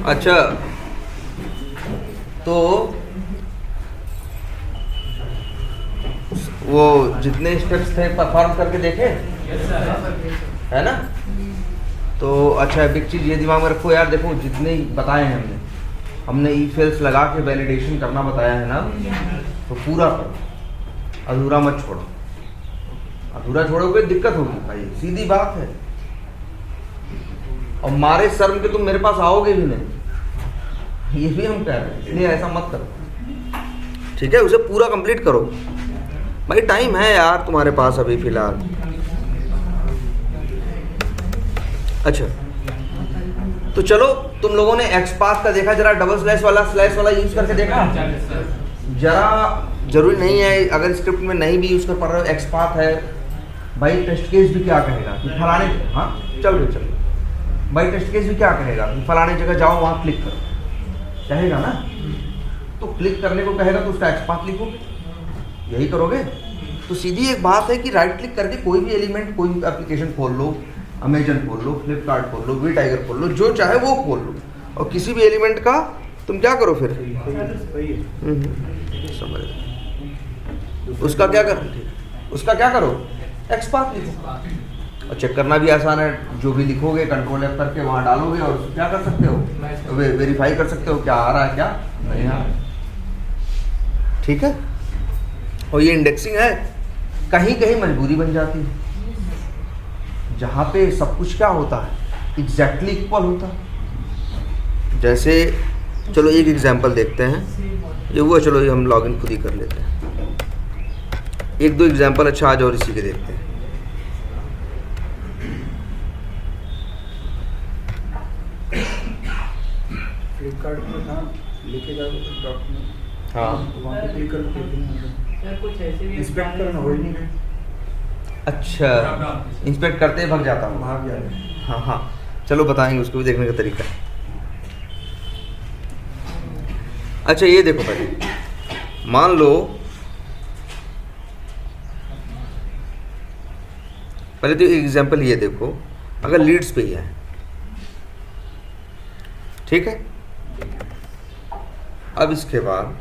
अच्छा, तो वो जितने स्टेप्स थे परफॉर्म करके देखे है ना? तो अच्छा, एक चीज़ ये दिमाग में रखो यार, देखो जितने बताए हैं हमने ई फेल्स लगा के वैलिडेशन करना बताया है ना, तो पूरा करो, अधूरा मत छोड़ो। अधूरा छोड़ोगे दिक्कत होगी भाई, सीधी बात है। और मारे शर्म के तुम मेरे पास आओगे भी नहीं, ये भी हम कह रहे हैं, इसलिए ऐसा मत करो, ठीक है? उसे पूरा कंप्लीट करो भाई, टाइम है यार तुम्हारे पास अभी फिलहाल। अच्छा, तो चलो तुम लोगों ने एक्सपाथ का देखा, जरा डबल स्लैश वाला यूज करके देखा? जरा जरूरी नहीं है, अगर स्क्रिप्ट में नहीं भी यूज कर पा रहे हो, एक्सपाथ है भाई। टेस्ट केस भी क्या कहेगा कि फलाने, हाँ चल भाई, टेस्ट केस भी क्या कहेगा कि फलाने जगह जाओ, वहाँ क्लिक करो, कहेगा ना? तो क्लिक करने को कहेगा तो उसका एक्सपाथ लिखो, यही करोगे? तो सीधी एक बात है कि राइट क्लिक करके कोई भी एलिमेंट, कोई भी एप्लीकेशन खोल लो, अमेजन खोल लो, फ्लिपकार्ट खोल लो, वी टाइगर खोल लो, जो चाहे वो खोल लो, और किसी भी एलिमेंट का तुम क्या करो फिर, समझ, उसका क्या करो, एक्सपाथ लिखो। और चेक करना भी आसान है, जो भी लिखोगे कंट्रोल F करके वहाँ डालोगे और क्या कर सकते हो, वेरीफाई कर सकते हो क्या आ रहा है क्या नहीं आ रहा, ठीक है? और ये इंडेक्सिंग है, कहीं कहीं मजबूरी बन जाती है, जहाँ पे सब कुछ क्या होता है, एग्जैक्टली इक्वल होता है। जैसे चलो एक एग्जांपल देखते हैं, ये हुआ, चलो ये हम लॉगिन खुद ही कर लेते हैं। एक दो एग्जांपल अच्छा आज और इसी के देखते हैं। फ्लिपकार्ट में था, लेके जाओगे तो डॉक्यूमेंट, हाँ वहाँ पे क्लिक करके इंस्पेक्ट करना हो ही नहीं है। अच्छा, इंस्पेक्ट करते ही भाग जाता हूँ, भाग जाए। हाँ हाँ, चलो बताएंगे उसको भी देखने का तरीका। अच्छा ये देखो भाई, मान लो पहले तो एग्जांपल ये देखो, अगर लीड्स पे ही है, ठीक है? अब इसके बाद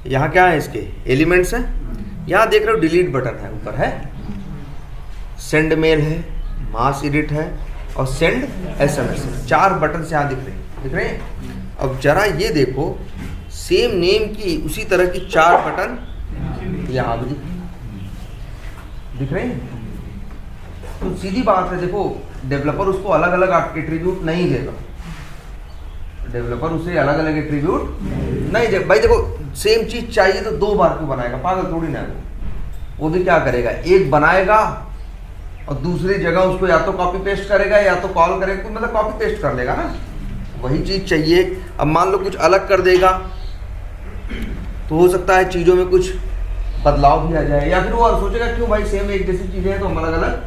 यहाँ क्या है, इसके एलिमेंट्स हैं, यहाँ देख रहे हो डिलीट बटन है, ऊपर है सेंड मेल है, मास एडिट है और सेंड SMS है, 4 बटन से यहाँ दिख रहे हैं। अब जरा ये देखो, सेम नेम की उसी तरह की 4 बटन यहाँ भी दिख रहे हैं। तो सीधी बात है, देखो डेवलपर उसको अलग अलग एट्रीब्यूट नहीं देगा, डेवलपर उसे अलग अलग एट्रीब्यूट नहीं दे भाई। देखो सेम चीज चाहिए तो 2 बार क्यों बनाएगा, पागल थोड़ी ना है वो भी क्या करेगा, एक बनाएगा और दूसरी जगह उसको या तो कॉपी पेस्ट करेगा या तो कॉल करेगा, मतलब कॉपी पेस्ट कर लेगा ना, वही चीज चाहिए। अब मान लो कुछ अलग कर देगा तो हो सकता है चीज़ों में कुछ बदलाव भी आ जाए, या फिर वो सोचेगा क्यों भाई सेम एक जैसी चीज़ें हैं तो हम अलग अलग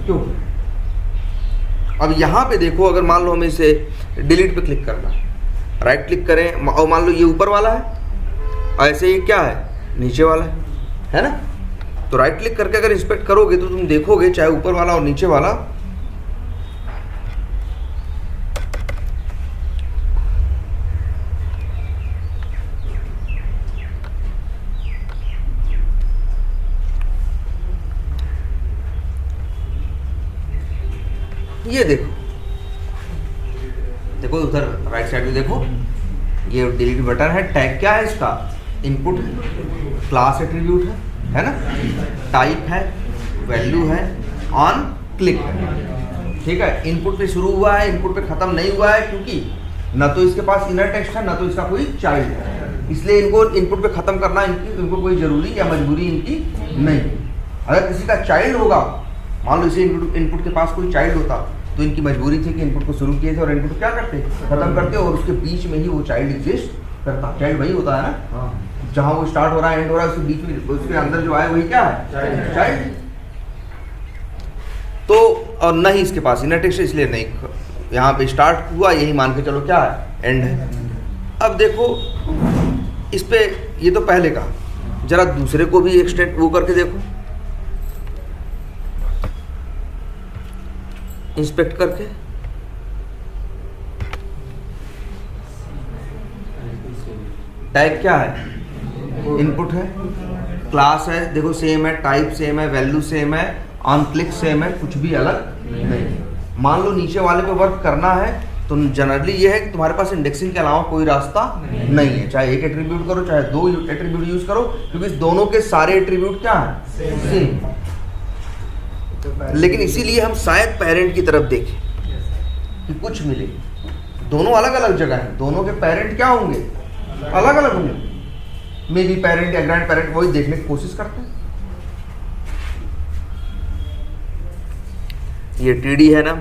क्यों। अब यहाँ पे देखो, अगर मान लो हमें इसे डिलीट पे क्लिक करना, राइट क्लिक करें और मान लो ये ऊपर वाला है, ऐसे ही क्या है नीचे वाला है ना, तो राइट क्लिक करके अगर इंस्पेक्ट करोगे तो तुम देखोगे चाहे ऊपर वाला और नीचे वाला ये देखो उधर राइट साइड में देखो, ये डिलीट बटन है, टैग क्या है इसका, इनपुट है, क्लास एट्रीब्यूट है ना, टाइप है, वैल्यू है, ऑन क्लिक है, ठीक है। इनपुट पे शुरू हुआ है, इनपुट पे खत्म नहीं हुआ है, क्योंकि ना तो इसके पास इनर टेक्स्ट है ना तो इसका कोई चाइल्ड है, इसलिए इनको इनपुट पे खत्म करना इनको कोई जरूरी या मजबूरी इनकी नहीं। अगर किसी का चाइल्ड होगा, मान लो इसे इनपुट के पास कोई चाइल्ड होता तो इनकी मजबूरी थी कि इनपुट को शुरू किए थे और इनपुट क्या करते, खत्म करते, और उसके बीच में ही वो चाइल्ड एग्जिस्ट करता। चाइल्ड वही होता है ना, जहाँ वो स्टार्ट हो रहा है एंड हो रहा है, उसके बीच में उसके अंदर जो आए वही क्या है, चाइल्ड। तो और न ही इसके पास इनर टेक्स्ट, इसलिए नहीं, यहाँ पे स्टार्ट हुआ यही मान के चलो क्या है, एंड है। अब देखो इस पे, ये तो पहले का, जरा दूसरे को भी एक्सटेंड वो करके देखो, इंस्पेक्ट करके। टाइप क्या है? इनपुट है, क्लास है, देखो सेम है, टाइप सेम है, वैल्यू सेम है, ऑन क्लिक सेम है, कुछ भी अलग नहीं। मान लो नीचे वाले पे वर्क करना है तो जनरली ये है कि तुम्हारे पास इंडेक्सिंग के अलावा कोई रास्ता नहीं है। चाहे एक एट्रीब्यूट करो, चाहे दो एट्रीब्यूट यूज करो, क्योंकि इस दोनों के सारे एट्रीब्यूट क्या है? सेम। लेकिन इसीलिए हम शायद पेरेंट की तरफ देखें कि कुछ मिले। दोनों अलग अलग जगह हैं, दोनों के पेरेंट क्या होंगे? अलग अलग होंगे। मे बी पेरेंट या ग्रैंड पेरेंट, वही देखने की कोशिश करते हैं। ये टीडी है ना,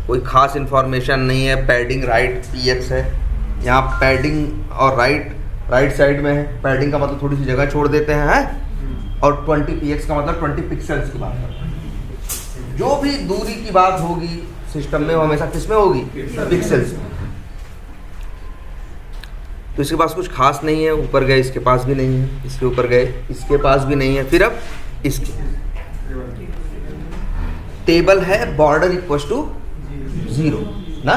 कोई खास इंफॉर्मेशन नहीं है। पैडिंग राइट px है, यहाँ पैडिंग और राइट साइड में है। पैडिंग का मतलब थोड़ी सी जगह छोड़ देते हैं, और 20 px का मतलब 20 पिक्सल्स की बात करते हैं। जो भी दूरी की बात होगी सिस्टम में, वो हमेशा किस में होगी? पिक्सल्स में। तो इसके पास कुछ खास नहीं है। ऊपर गए, इसके पास भी नहीं है, इसके ऊपर गए, इसके पास भी नहीं है। फिर अब इसके टेबल है बॉर्डर इक्वल टू 0 ना,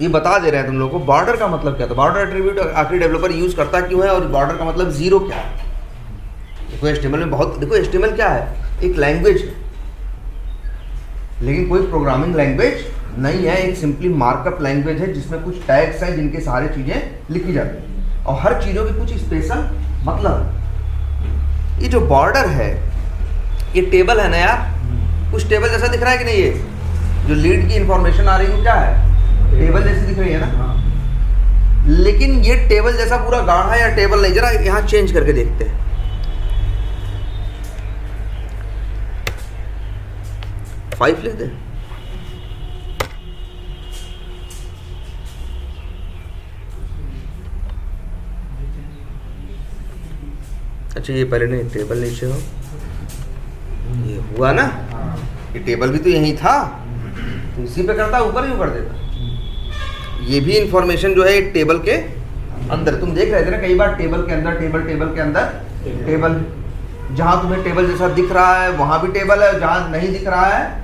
ये बता दे रहे हैं तुम लोगों को बॉर्डर का मतलब क्या था। बॉर्डर एट्रीब्यूट आखिर डेवलपर यूज करता क्यों है, और बॉर्डर का मतलब 0 क्या है। देखो HTML में बहुत, देखो HTML क्या है? एक लैंग्वेज है, लेकिन कोई प्रोग्रामिंग लैंग्वेज नहीं है। एक सिंपली मार्कअप लैंग्वेज है जिसमें कुछ टैग्स हैं जिनके सारे चीजें लिखी जाती हैं, और हर चीजों की कुछ स्पेशल मतलब। ये जो बॉर्डर है, ये टेबल है ना यार, कुछ टेबल जैसा दिख रहा है कि नहीं? ये जो लीड की इंफॉर्मेशन आ रही है क्या है? टेबल जैसी दिख रही है ना। लेकिन ये टेबल जैसा पूरा गाढ़ा या टेबल नहीं। जरा यहाँ चेंज करके देखते हैं। फाइव लिख दे। अच्छा, ये पहले नहीं, टेबल नीचे हो, ये हुआ ना, ये टेबल भी तो यही था, तो इसी पे करता, ऊपर क्यों कर देता? ये भी इंफॉर्मेशन जो है एक टेबल के अंदर, तुम देख रहे थे ना कई बार, टेबल के अंदर टेबल के अंदर टेबल। जहां तुम्हें टेबल जैसा दिख रहा है वहां भी टेबल है, जहां नहीं दिख रहा है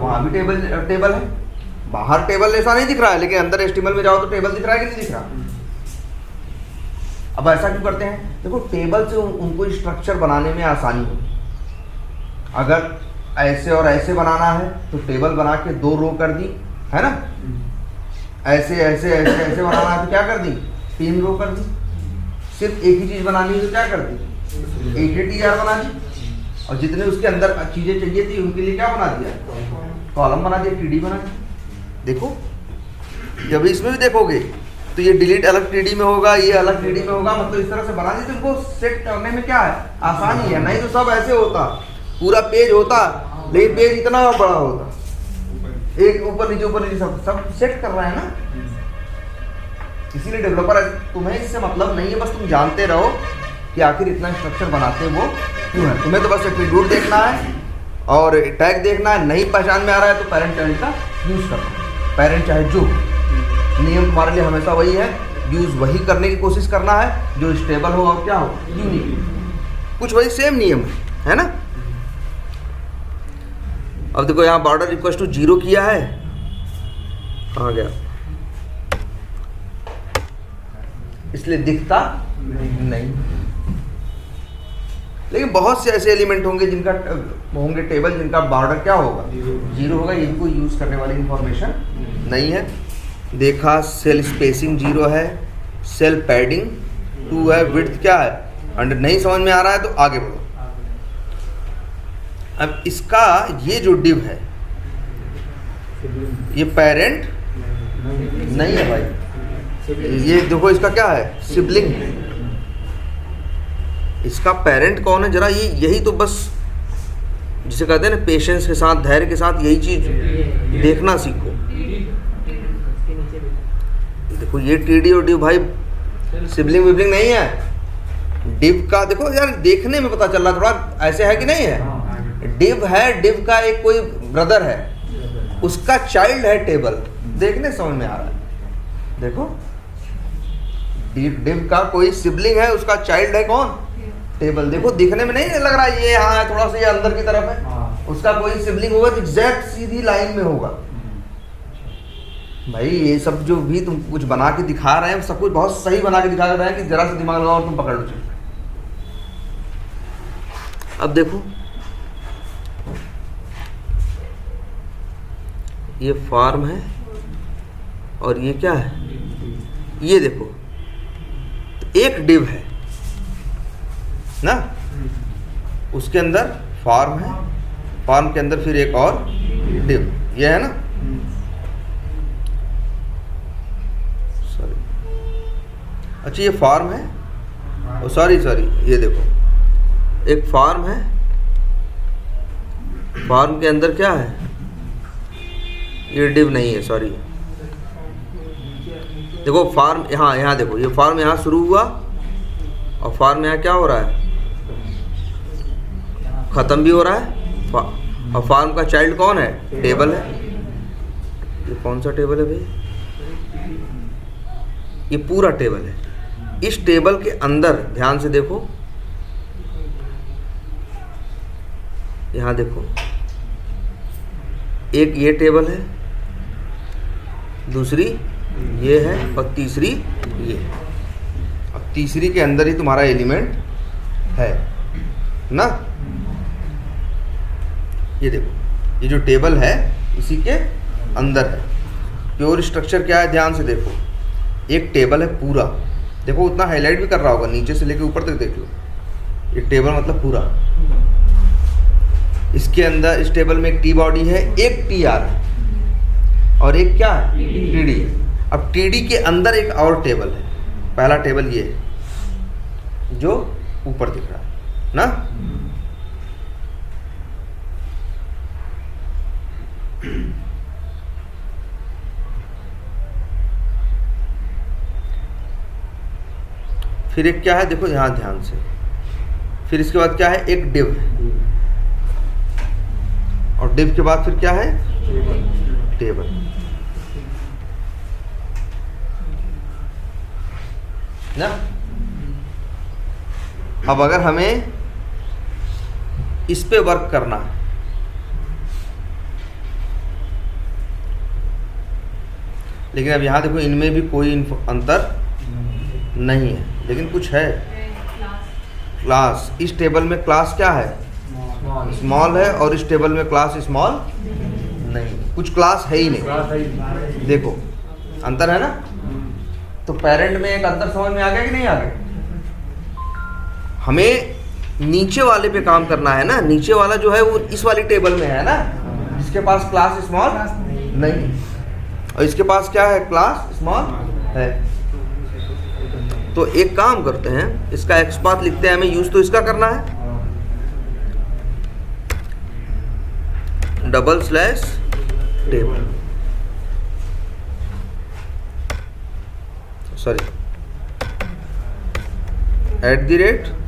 वहां भी टेबल है। बाहर टेबल जैसा नहीं दिख रहा है, लेकिन अंदर HTML में जाओ तो टेबल दिख रहा है कि नहीं दिख रहा? अब ऐसा क्यों करते हैं? देखो टेबल से उनको स्ट्रक्चर बनाने में आसानी हो। अगर ऐसे और ऐसे बनाना है तो टेबल बना के 2 रो कर दी, है ना। ऐसे ऐसे ऐसे ऐसे बनाना है तो क्या कर दी? 3 रो कर दी। सिर्फ एक ही चीज बनानी है तो क्या कर दी? एक ही TR बना दी। और जितने उसके अंदर चीजें चाहिए थी उनके लिए क्या बना दिया? कॉलम बना दिया, TD बना दिया। देखो जब इसमें भी देखोगे तो ये डिलीट अलग TD में होगा, ये अलग TD में होगा, मतलब इस तरह से बना दी तो इनको सेट करने में क्या है? आसानी है। नहीं तो सब ऐसे होता, पूरा पेज होता, लेकिन पेज इतना बड़ा होता, एक ऊपर नीचे सब सेट कर रहा है ना। इसीलिए डेवलपर, तुम्हें इससे मतलब नहीं है, बस तुम जानते रहो कि आखिर इतना स्ट्रक्चर बनाते वो क्यों है। तुम्हें तो बस एट्रीब्यूट देखना है और टैग देखना है। नहीं पहचान में आ रहा है तो पेरेंट चाइल्ड का यूज करना। पेरेंट चाहे जो नियम तुम्हारे लिए हमेशा वही है, यूज वही करने की कोशिश करना है जो स्टेबल हो और क्या हो, यूनिक। कुछ वही सेम नियम है ना। अब देखो यहाँ बॉर्डर इक्वल टू 0 किया है, कहाँ गया? इसलिए दिखता नहीं। लेकिन बहुत से ऐसे एलिमेंट होंगे जिनका होंगे टेबल जिनका बॉर्डर क्या होगा? 0 होगा। इनको यूज करने वाली इंफॉर्मेशन नहीं है। देखा, सेल स्पेसिंग 0 है, सेल पैडिंग 2 है, विड्थ क्या है 100। नहीं समझ में आ रहा है तो आगे बढ़ो। अब इसका ये जो डिव है, ये पेरेंट नहीं है भाई। ये देखो इसका क्या है? सिबलिंग। इसका पेरेंट कौन है? जरा ये यही तो बस जिसे कहते हैं ना पेशेंस के साथ, धैर्य के साथ यही चीज देखना सीखो। देखो ये TD और डिव भाई सिबलिंग विबलिंग नहीं है। डिव का देखो यार, देखने में पता चल रहा थोड़ा ऐसे है कि नहीं है। डिव है, डिव का एक कोई ब्रदर है, उसका चाइल्ड है टेबल, देखने समझ में आ रहा है। देखो div का कोई सिबलिंग है, उसका चाइल्ड है कौन, टेबल। देखो दिखने में नहीं लग रहा है ये यहाँ है, थोड़ा सा ये अंदर की तरफ है, उसका कोई सिबलिंग होगा तो एग्जैक्ट सीधी लाइन में होगा। भाई ये सब जो भी तुम कुछ बना के दिखा रहे हैं सब कुछ बहुत सही बना के दिखा रहे हैं कि जरा सा दिमाग लगाओ और तुम पकड़ लो। अब देखो ये फॉर्म है और ये क्या है, ये देखो एक डिव है ना, उसके अंदर फॉर्म है, फॉर्म के अंदर फिर एक और डिव, ये है ना। सॉरी, अच्छा ये फॉर्म है, सॉरी ये देखो एक फॉर्म है, फॉर्म के अंदर क्या है, ये डिव नहीं है, सॉरी। देखो फॉर्म यहाँ देखो, ये फॉर्म यहाँ शुरू हुआ और फॉर्म यहाँ क्या हो रहा है, ख़त्म भी हो रहा है। और फॉर्म का चाइल्ड कौन है, टेबल है। ये कौन सा टेबल है भाई, ये पूरा टेबल है। इस टेबल के अंदर ध्यान से देखो, यहाँ देखो एक ये टेबल है, दूसरी ये है और तीसरी ये। अब तीसरी के अंदर ही तुम्हारा एलिमेंट है ना। ये देखो ये जो टेबल है इसी के अंदर है। प्योर स्ट्रक्चर क्या है, ध्यान से देखो, एक टेबल है पूरा, देखो उतना हाईलाइट भी कर रहा होगा, नीचे से लेकर ऊपर तक देख लो। ये टेबल मतलब पूरा, इसके अंदर इस टेबल में एक टी बॉडी है, एक टी आर है और एक क्या है, टी डी है। अब टी डी के अंदर एक और टेबल है, पहला टेबल ये है जो ऊपर दिख रहा है ना। फिर एक क्या है, देखो यहाँ ध्यान से, फिर इसके बाद क्या है, एक डिव है और डिव के बाद फिर क्या है, टेबल ना। अब अगर हमें इस पे वर्क करना है, लेकिन अब यहाँ देखो इनमें भी कोई अंतर नहीं है, लेकिन कुछ है। क्लास, इस टेबल में क्लास क्या है, स्मॉल है, और इस टेबल में क्लास स्मॉल नहीं, कुछ क्लास है ही नहीं। देखो अंतर है ना। तो पेरेंट में एक अंतर समझ में आ गया कि नहीं आ गया। हमें नीचे वाले पे काम करना है ना, नीचे वाला जो है वो इस वाली टेबल में है ना, जिसके पास क्लास स्मॉल नहीं, और इसके पास क्या है, क्लास स्मॉल है। तो एक काम करते हैं, इसका एक्सपाथ लिखते हैं, हमें यूज तो इसका करना है, डबल स्लैश टेबल, सॉरी @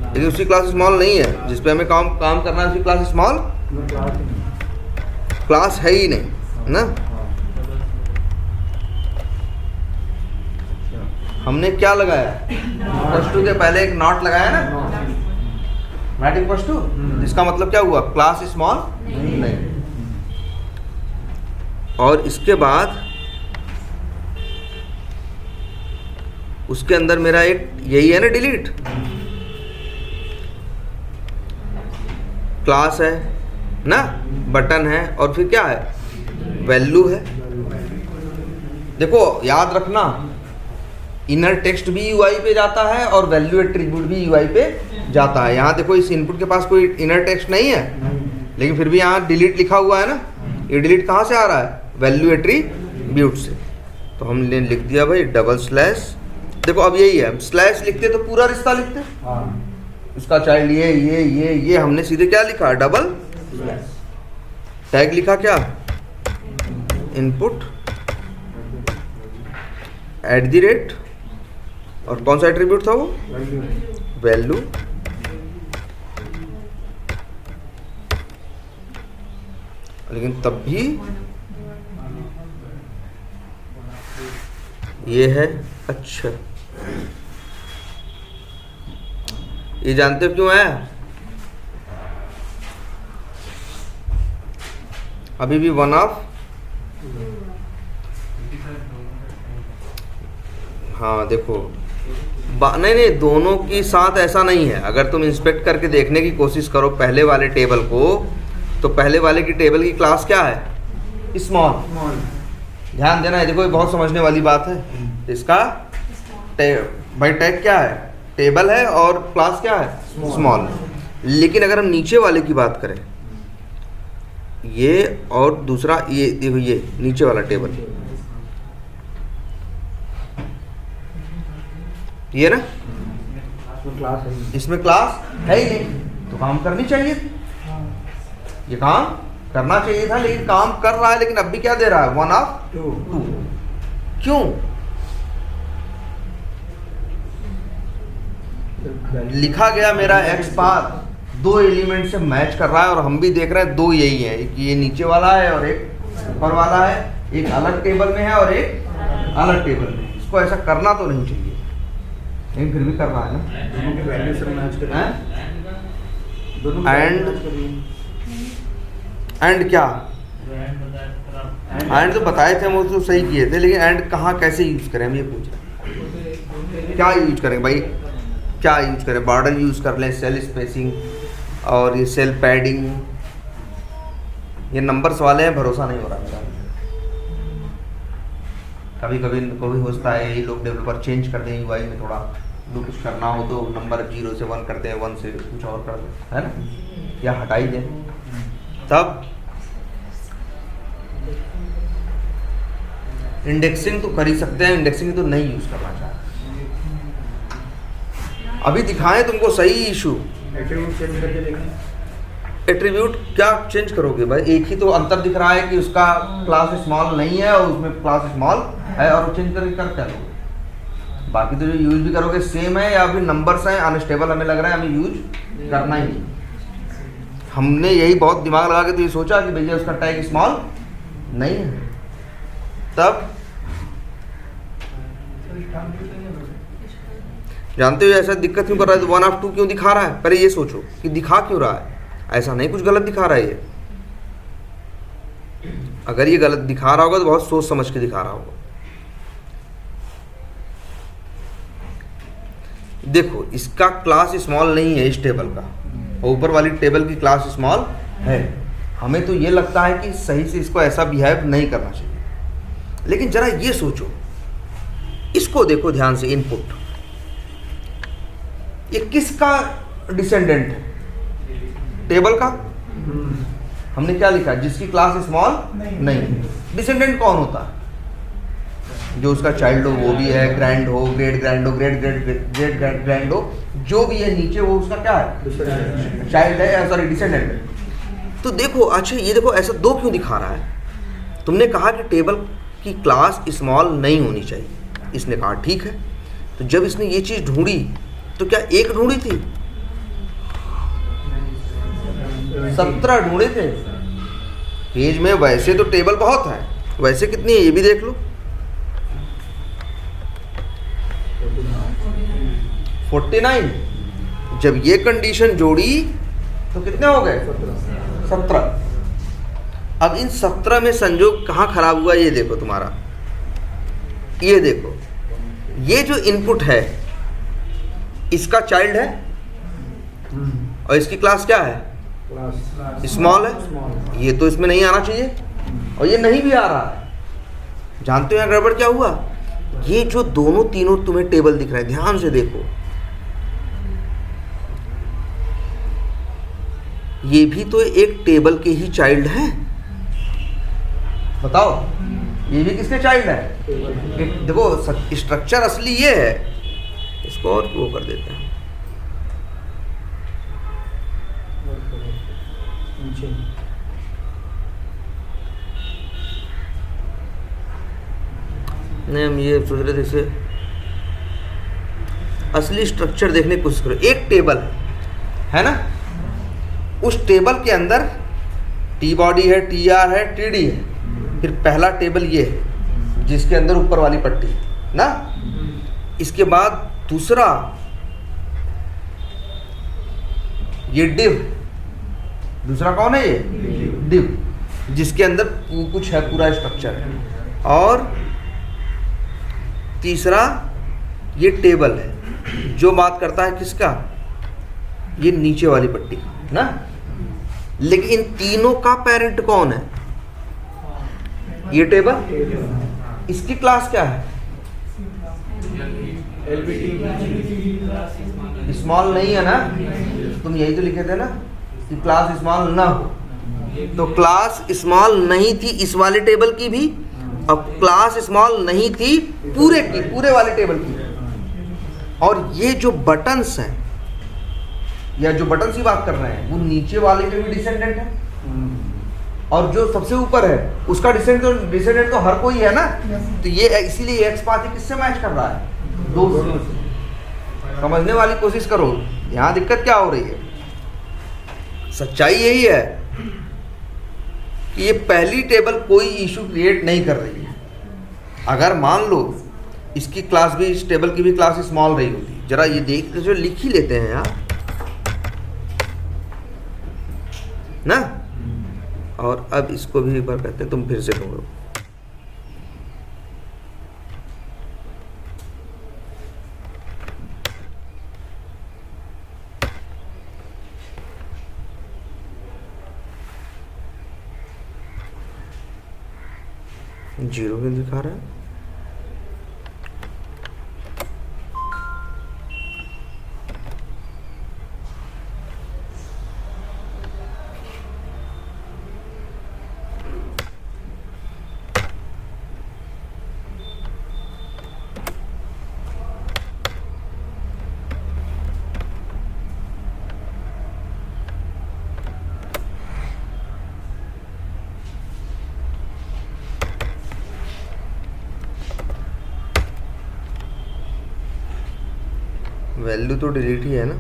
लेकिन उसकी क्लास स्मॉल नहीं है, जिस पे हमें काम करना है उसकी क्लास स्मॉल क्लास है ही नहीं ना। हमने क्या लगाया, +2 के पहले एक नॉट लगाया ना, नॉट इक्वल टू, जिसका मतलब क्या हुआ, क्लास स्मॉल नहीं। और इसके बाद उसके अंदर मेरा एक यही है ना, डिलीट क्लास है ना, बटन है, और फिर क्या है, वैल्यू है। देखो याद रखना, इनर टेक्स्ट भी यूआई पे जाता है और वैल्यू एट्रीब्यूट भी यूआई पे जाता है। यहाँ देखो इस इनपुट के पास कोई इनर टेक्स्ट नहीं है, लेकिन फिर भी यहाँ डिलीट लिखा हुआ है ना। ये डिलीट कहाँ से आ रहा है, वैल्यू एट्रीब्यूट से। तो हमने लिख दिया भाई डबल स्लैश। देखो अब यही है, स्लैश लिखते तो पूरा रिश्ता लिखते, उसका चाइल्ड ये हमने सीधे क्या लिखा, डबल स्लैश। टैग लिखा क्या, इनपुट @ और कौन सा एट्रीब्यूट था वो, वैल्यू। लेकिन तब भी ये है। अच्छा, ये जानते हो क्यों है? अभी भी 1 ऑफ, हाँ देखो नहीं नहीं, दोनों के साथ ऐसा नहीं है। अगर तुम इंस्पेक्ट करके देखने की कोशिश करो पहले वाले टेबल को, तो पहले वाले की टेबल की क्लास क्या है? स्मॉल। ध्यान देना है, देखो ये बहुत समझने वाली बात है। इसका भाई टैग क्या है? टेबल है और क्लास क्या है? स्मॉल। लेकिन अगर हम नीचे वाले की बात करें, ये और दूसरा ये देखो, ये नीचे वाला टेबल, ये ना, इसमें क्लास है ही नहीं, तो काम करनी चाहिए थी। ये काम करना चाहिए था, लेकिन काम कर रहा है। लेकिन अब भी क्या दे रहा है? 1 ऑफ 2। क्यों? लिखा गया मेरा एक्स बार 2 एलिमेंट से मैच कर रहा है, और हम भी देख रहे हैं 2 यही है, एक ये नीचे वाला है और एक ऊपर वाला है, एक अलग टेबल में है और एक अलग टेबल में। इसको ऐसा करना तो नहीं चाहिए, लेकिन फिर भी कर रहा है ना। दोनों की वैल्यू से मैच करें, एंड क्या? एंड तो बताए थे, वो तो सही किए थे, लेकिन एंड कहाँ कैसे यूज करें हम ये पूछ रहे हैं। क्या यूज करें भाई? क्या यूज करें? बॉर्डर यूज कर लें, सेल स्पेसिंग और ये सेल पैडिंग। ये नंबर्स वाले हैं, भरोसा नहीं हो रहा मेरा। कभी कभी कोई होता है, ये लोग डेवलपर चेंज कर दें यूआई में, थोड़ा जो कुछ करना हो तो नंबर 0 से 1 करते हैं, 1 से कुछ और कर दें, है ना, या हटा ही दें। तब इंडेक्सिंग तो कर ही सकते हैं, इंडेक्सिंग तो नहीं यूज करना चाहते। अभी दिखाएं तुमको सही इशू। एट्रीब्यूट चेंज करके देखें। एट्रीब्यूट क्या चेंज करोगे भाई? एक ही तो अंतर दिख रहा है कि उसका क्लास स्मॉल नहीं है और उसमें क्लास स्मॉल है, और चेंज करके कर क्या लोगे? बाकी तो जो यूज भी करोगे सेम है, या फिर नंबर्स हैं अनस्टेबल, हमें लग रहा है हमें यूज करना ही नहीं। हमने यही बहुत दिमाग लगा के तो ये सोचा कि भैया उसका टैग स्मॉल नहीं है। तब जानते हो ऐसा दिक्कत क्यों कर रहा है? तो 1 ऑफ 2 क्यों दिखा रहा है? पहले ये सोचो कि दिखा क्यों रहा है। ऐसा नहीं कुछ गलत दिखा रहा है ये। अगर ये गलत दिखा रहा होगा तो बहुत सोच समझ के दिखा रहा होगा। देखो इसका क्लास स्मॉल नहीं है इस टेबल का, और ऊपर वाली टेबल की क्लास स्मॉल है। हमें तो ये लगता है कि सही से इसको ऐसा बिहेव नहीं करना चाहिए। लेकिन जरा ये सोचो, इसको देखो ध्यान से, इनपुट ये किसका डिसेंडेंट है? टेबल का। हमने क्या लिखा? जिसकी क्लास स्मॉल नहीं। डिसेंडेंट कौन होता है? जो उसका चाइल्ड हो, वो भी है, ग्रैंड हो, ग्रेट ग्रैंड हो, ग्रेट ग्रैंड हो, जो भी है नीचे वो उसका क्या है? चाइल्ड है, सॉरी डिसेंडेंट है। तो देखो, अच्छा ये देखो ऐसा 2 क्यों दिखा रहा है? तुमने कहा कि टेबल की क्लास स्मॉल नहीं होनी चाहिए, इसने कहा ठीक है। तो जब इसने ये चीज़ ढूंढी तो क्या एक ढूंढी थी? 17 ढूंढे थे पेज में। वैसे तो टेबल बहुत है, वैसे कितनी है ये भी देख लो। 49। जब ये कंडीशन जोड़ी तो कितने हो गए? 17। अब इन 17 में संजोग कहाँ खराब हुआ ये देखो तुम्हारा। ये देखो, ये जो इनपुट है इसका चाइल्ड है और इसकी क्लास क्या है? स्मॉल है। ये तो इसमें नहीं आना चाहिए और ये नहीं भी आ रहा है। जानते हो यहाँ गड़बड़ क्या हुआ? ये जो दोनों तीनों तुम्हें टेबल दिख रहे हैं, ध्यान से देखो, ये भी तो एक टेबल के ही चाइल्ड हैं। बताओ, ये भी किसके चाइल्ड है? देखो स्ट्रक्चर असली ये है। इसको और वो कर देते हैं, नहीं हम ये सोच रहे थे इसे असली स्ट्रक्चर देखने की कोशिश करो। एक टेबल है ना, उस टेबल के अंदर टी बॉडी है, टी आर है, टी डी है, फिर पहला टेबल ये है जिसके अंदर ऊपर वाली पट्टी है। ना। इसके बाद दूसरा ये डिव, दूसरा कौन है ये डिव, जिसके अंदर कुछ है, पूरा स्ट्रक्चर है। और तीसरा ये टेबल है जो बात करता है किसका, ये नीचे वाली पट्टी का ना। लेकिन इन तीनों का पेरेंट कौन है, ये टेबल। इसकी क्लास क्या है, स्मॉल नहीं है ना। तुम यही तो लिखे थे ना कि क्लास स्मॉल ना हो, तो क्लास स्मॉल नहीं थी इस वाले टेबल की भी, अब क्लास स्मॉल नहीं थी पूरे की, पूरे वाले टेबल की। और ये जो बटन्स हैं, या जो बटन्स की बात कर रहे हैं, वो नीचे वाले के भी डिसेंडेंट है, और जो सबसे ऊपर है उसका डिसेंडेंट तो हर कोई है ना। तो ये इसीलिए एक्स पाथ किससे मैच कर रहा है, दो से। समझने वाली कोशिश करो, यहाँ दिक्कत क्या हो रही है। सच्चाई यही है कि ये पहली टेबल कोई इशू क्रिएट नहीं कर रही है। अगर मान लो इसकी क्लास भी, इस टेबल की भी क्लास स्मॉल रही होती, जरा ये देख के जो लिख ही लेते हैं यार ना। और अब इसको भी एक बार कहते हैं, तुम फिर से ढूंढो। जीरो क्यों दिखा रहा है, वैल्यू तो डिलीट ही है ना।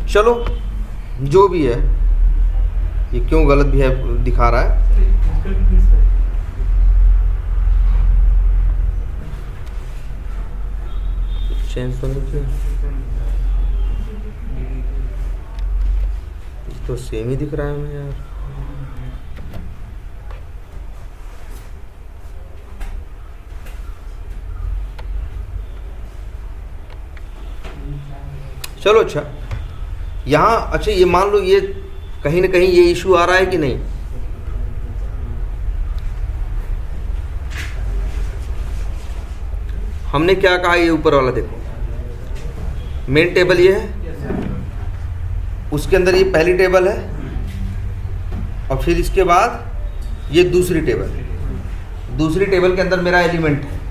चलो जो भी है, ये क्यों गलत भी है दिखा रहा है। चेंज तो नहीं किया, तो सेम ही दिख रहा है हमें यार। चलो अच्छा, यहाँ अच्छा ये मान लो ये कहीं ना कहीं ये इशू आ रहा है कि नहीं। हमने क्या कहा, ये ऊपर वाला देखो, मेन टेबल ये है, उसके अंदर ये पहली टेबल है, और फिर इसके बाद ये दूसरी टेबल है। दूसरी टेबल के अंदर मेरा एलिमेंट है।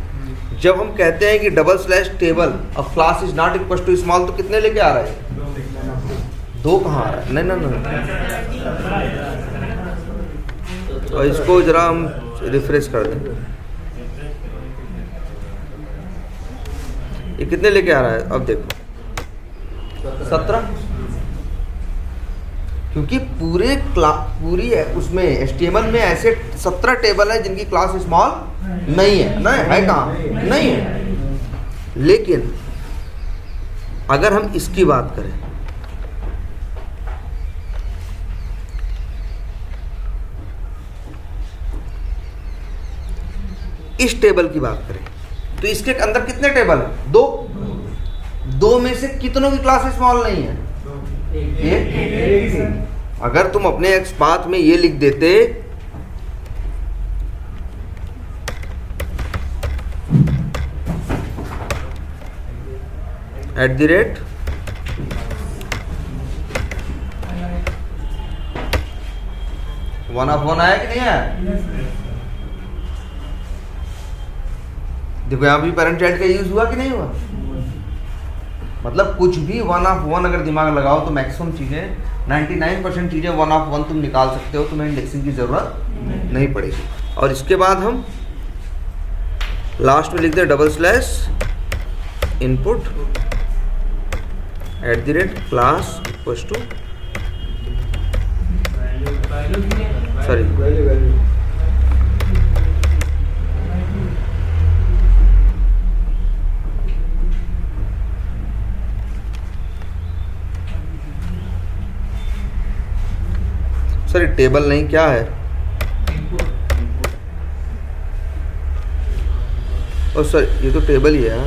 जब हम कहते हैं कि double slash table of class is not equal to small, तो कितने लेके आ रहा है, दो कहाँ आ रहा है, नहीं ना ना। तो इसको जरा हम रिफ्रेश कर दें, ये कितने लेके आ रहा है, अब देखो 17, क्योंकि पूरी उसमें HTML में ऐसे 17 टेबल है जिनकी क्लास स्मॉल नहीं है, नहीं है, कहाँ नहीं है। लेकिन अगर हम इसकी बात करें, इस टेबल की बात करें, तो इसके अंदर कितने टेबल है, दो में से कितनों की क्लास स्मॉल नहीं है, एक। अगर तुम अपने एक्स पाथ में ये लिख देते @ वन ऑफ वन आया कि नहीं आया, देखो यहाँ भी पेरेंट चाइल्ड का यूज हुआ कि नहीं हुआ। मतलब कुछ भी वन ऑफ वन अगर दिमाग लगाओ तो मैक्सिमम चीज़ें 99% चीज़ें वन ऑफ वन तुम निकाल सकते हो, तुम्हें इंडेक्सिंग की ज़रूरत नहीं पड़ेगी। और इसके बाद हम लास्ट में लिखते हैं double slash input class equals to sorry sir table नहीं, क्या है? ओ सर ये तो टेबल ही है।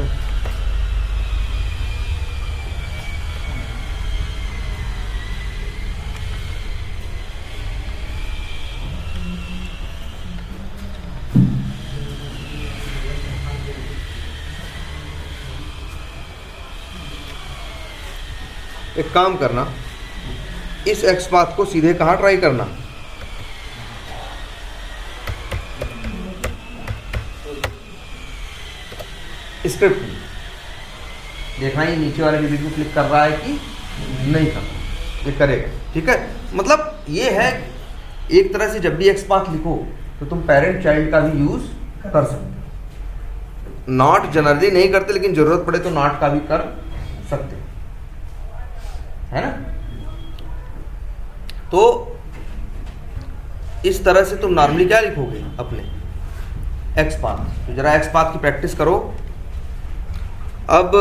एक काम करना, इस एक्स पाथ को सीधे कहाँ ट्राई करना, स्क्रिप्ट देखना ये नीचे वाले डिलीट को क्लिक कर रहा है कि नहीं कर रहा, ये करेगा। ठीक है, मतलब ये है एक तरह से जब भी एक्स पाथ लिखो तो तुम पेरेंट चाइल्ड का भी यूज कर सकते। नॉट जनरली नहीं करते, लेकिन जरूरत पड़े तो नॉट का भी कर सकते, है ना। तो इस तरह से तुम नॉर्मली क्या लिखोगे अपने एक्स पाथ। तो जरा एक्स पाथ की प्रैक्टिस करो। अब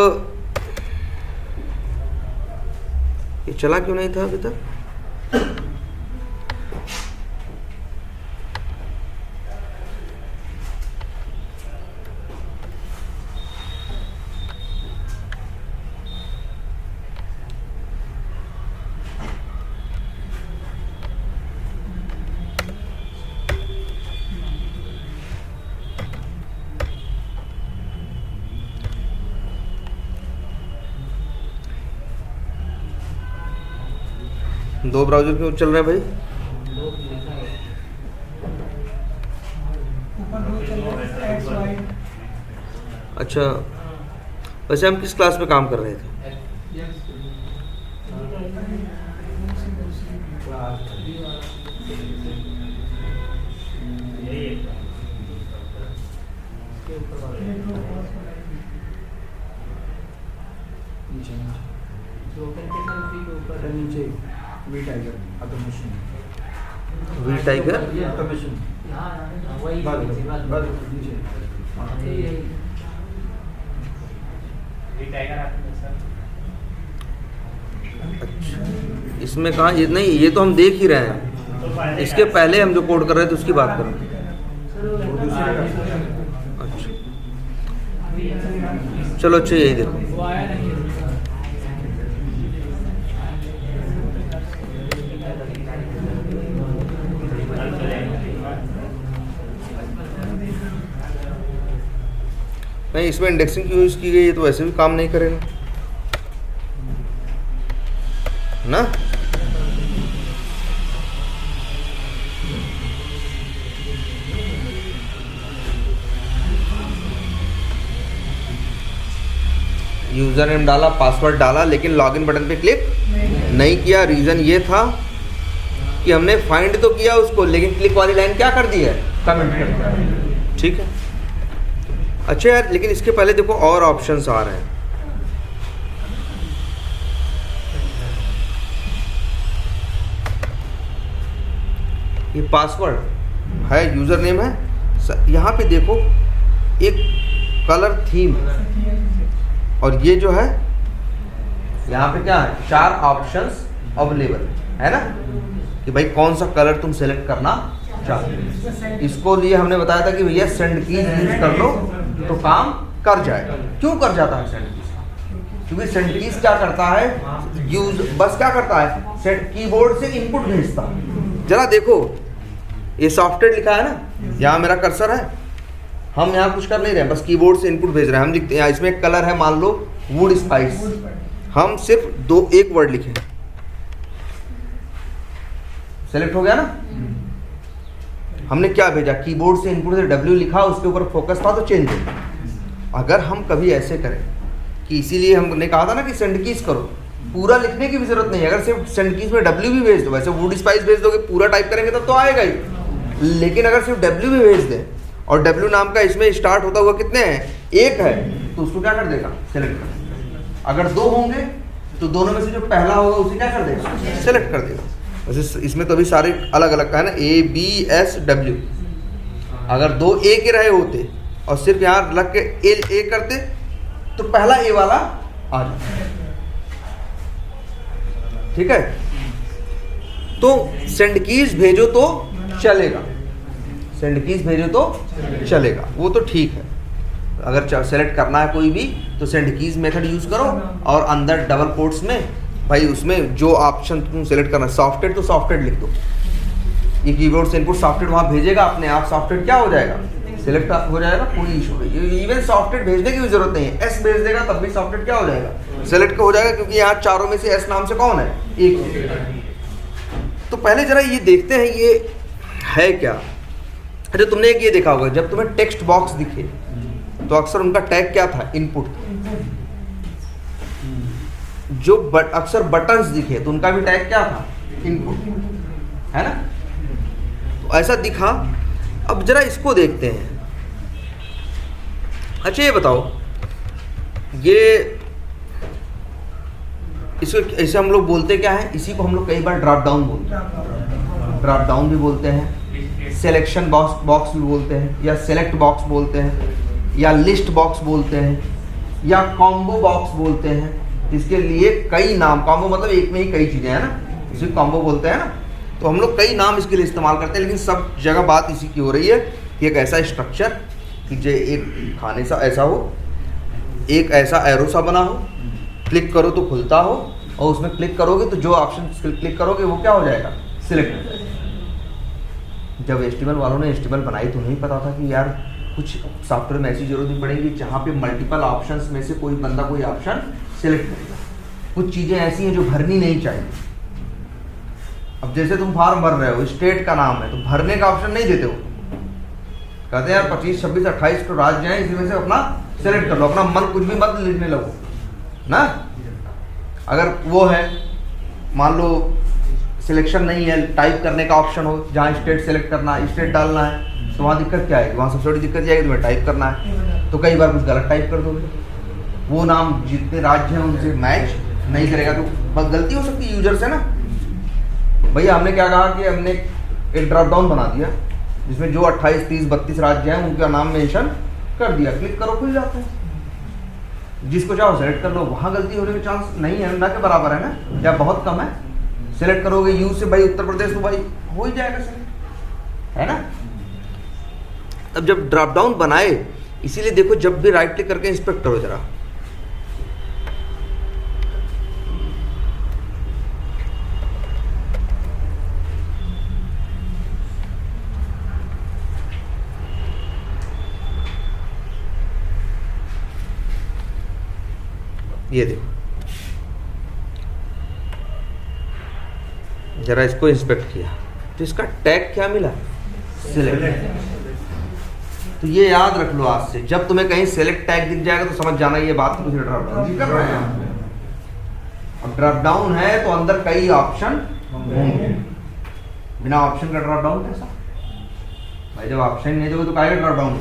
ये चला क्यों नहीं था अभी तक? दो ब्राउजर क्यों चल रहे हैं भाई? अच्छा, वैसे हम किस क्लास में काम कर रहे थे? V tiger automation. V tiger automation. अच्छा, इसमें कहा ये नहीं, ये तो हम देख ही रहे हैं। इसके पहले हम जो कोड कर रहे थे उसकी बात कर रहे हैं। अच्छा चलो, अच्छा यही देखो। नहीं, इसमें इंडेक्सिंग क्यों यूज की गई है? तो वैसे भी काम नहीं करेगा ना। यूजर नेम डाला, पासवर्ड डाला, लेकिन लॉगिन बटन पे क्लिक नहीं किया। रीजन ये था कि हमने फाइंड तो किया उसको, लेकिन क्लिक वाली लाइन क्या कर दी है? कमेंट कर दिया। ठीक है, अच्छा यार, लेकिन इसके पहले देखो और ऑप्शंस आ रहे हैं। ये पासवर्ड है, यूजर नेम है, यहाँ पे देखो एक कलर थीम, और ये जो है यहाँ पे क्या है? 4 ऑप्शंस अवेलेबल है ना, कि भाई कौन सा कलर तुम सेलेक्ट करना चाहते। इसको लिए हमने बताया था कि भैया सेंड कीज यूज कर लो तो काम कर जाएगा। क्यों कर जाता है सेंड कीज? क्योंकि सेंड कीज क्या करता है? यूज बस क्या करता है? सेंड कीबोर्ड से इनपुट भेजता है। जरा देखो, ये सॉफ्टवेयर लिखा है ना, यहाँ मेरा कर्सर है, हम यहाँ कुछ कर नहीं रहे हैं, बस कीबोर्ड से इनपुट भेज रहे हैं। हम लिखते हैं, इसमें एक कलर है, मान लो वुड स्पाइस, हम सिर्फ एक वर्ड लिखे, सेलेक्ट हो गया ना। हमने क्या भेजा? कीबोर्ड से इनपुट से W लिखा, उसके ऊपर फोकस था तो चेंज हो गया। अगर हम कभी ऐसे करें कि इसीलिए हमने कहा था ना कि सेंड कीज करो, पूरा लिखने की भी जरूरत नहीं है। अगर सिर्फ सेंड कीज में W भी भेज दो, वैसे वुड स्पाइस भेज दोगे पूरा टाइप करेंगे तब तो आएगा ही, लेकिन अगर सिर्फ W भी भेज दें और W नाम का इसमें स्टार्ट होता हुआ कितने हैं? 1 है, तो उसको क्या कर देगा? सेलेक्ट कर। अगर 2 होंगे तो दोनों में से जो पहला होगा उसे क्या कर देगा, सेलेक्ट कर देगा। वैसे इसमें तो अभी सारे अलग अलग का है ना, ABSW। अगर दो ए के रहे होते और सिर्फ यहाँ लग के ए करते तो पहला ए वाला आ जाता। ठीक है, तो सेंड कीज भेजो तो चलेगा, सेंड कीज भेजो तो चलेगा, वो तो ठीक है। अगर सेलेक्ट करना है कोई भी तो सेंड कीज मेथड यूज करो, और अंदर डबल कोट्स में भाई उसमें जो ऑप्शन तुम सेलेक्ट करना है, सॉफ्टवेयर तो सॉफ्टवेयर लिख दो। ये कीबोर्ड से इनपुट सॉफ्टवेयर वहाँ भेजेगा, अपने आप सॉफ्टवेयर क्या हो जाएगा, सिलेक्ट हो जाएगा, कोई इशू नहीं। इवन सॉफ्टवेयर भेजने की भी जरूरत नहीं है, एस भेज देगा तब भी सॉफ्टवेयर क्या हो जाएगा, सेलेक्ट हो जाएगा, क्योंकि यहाँ चारों में से एस नाम से कौन है, एक। तो पहले जरा ये देखते हैं ये है क्या। अच्छा, तुमने एक ये देखा होगा, जब तुम्हें टेक्स्ट बॉक्स दिखे तो अक्सर उनका टैग क्या था, इनपुट। जो अक्सर बटन्स दिखे तो उनका भी टैग क्या था, इनपुट, है ना। तो ऐसा दिखा। अब जरा इसको देखते हैं। अच्छा ये बताओ, ये इसको ऐसे हम लोग बोलते क्या है, इसी को हम लोग कई बार ड्रॉप डाउन बोलते हैं, ड्रॉप डाउन भी बोलते हैं, सिलेक्शन बॉक्स भी बोलते हैं, या सेलेक्ट बॉक्स बोलते हैं, या लिस्ट बॉक्स बोलते हैं, या कॉम्बो बॉक्स बोलते हैं। इसके लिए कई नाम, कॉम्बो मतलब एक में ही कई चीज़ें हैं ना, इसी कॉम्बो बोलते हैं ना। तो हम लोग कई नाम इसके लिए इस्तेमाल करते हैं, लेकिन सब जगह बात इसी की हो रही है कि एक ऐसा स्ट्रक्चर कि जो एक खाने सा ऐसा हो, एक ऐसा एरो सा बना हो, क्लिक करो तो खुलता हो, और उसमें क्लिक करोगे तो जो ऑप्शन क्लिक करोगे वो क्या हो जाएगा, सिलेक्ट हो जाएगा। जब HTML वालों ने HTML बनाई तो नहीं पता था कि यार कुछ सॉफ्टवेयर में ऐसी जरूरत नहीं पड़ेगी जहाँ पे मल्टीपल ऑप्शंस में से कोई बंदा कोई ऑप्शन सिलेक्ट करेगा। कुछ चीज़ें ऐसी हैं जो भरनी नहीं चाहिए। अब जैसे तुम फॉर्म भर रहे हो, स्टेट का नाम है तो भरने का ऑप्शन नहीं देते हो, कहते हैं यार 25, 26, 28 तो राज्य हैं, इसी में से अपना सेलेक्ट कर लो, अपना मन कुछ भी मत लिखने लगो ना। अगर वो है, मान लो सिलेक्शन नहीं है, टाइप करने का ऑप्शन हो, जहाँ स्टेट सेलेक्ट करना है, स्टेट डालना है, तो वहाँ दिक्कत क्या आएगी, वहाँ सबसे बड़ी दिक्कत ये आएगी तुम्हें टाइप करना है, तो कई बार कुछ गलत टाइप कर दोगे, वो नाम जितने राज्य हैं उनसे मैच नहीं करेगा, तो बस गलती हो सकती है यूजर से ना। भैया हमने क्या कहा कि हमने एक ड्रॉप डाउन बना दिया जिसमें जो 28, 30, 32 राज्य हैं उनका नाम मेंशन कर दिया, क्लिक करो खुल जाते हैं, जिसको चाहो सेलेक्ट कर लो। वहाँ गलती होने के चांस नहीं है, ना के बराबर है ना, या बहुत कम है। सेलेक्ट करोगे यू से भाई उत्तर प्रदेश, तो भाई हो ही जाएगा सेलेक्ट, है ना। अब जब ड्रॉप डाउन बनाए, इसीलिए देखो जब भी राइट क्लिक करके इंस्पेक्ट करो जरा, ये देखो जरा इसको इंस्पेक्ट किया तो इसका टैग क्या मिला, सिलेक्ट। तो ये याद रख लो आज से, जब तुम्हें कहीं सेलेक्ट टैग दिख जाएगा तो समझ जाना ये बात तो ड्रॉप डाउन कर रहे हैं। अब ड्रॉप डाउन है तो अंदर कई ऑप्शन होंगे, बिना ऑप्शन का ड्रॉप डाउन कैसा भाई, जब ऑप्शन नहीं दोगे तो काहे ड्रॉप डाउन।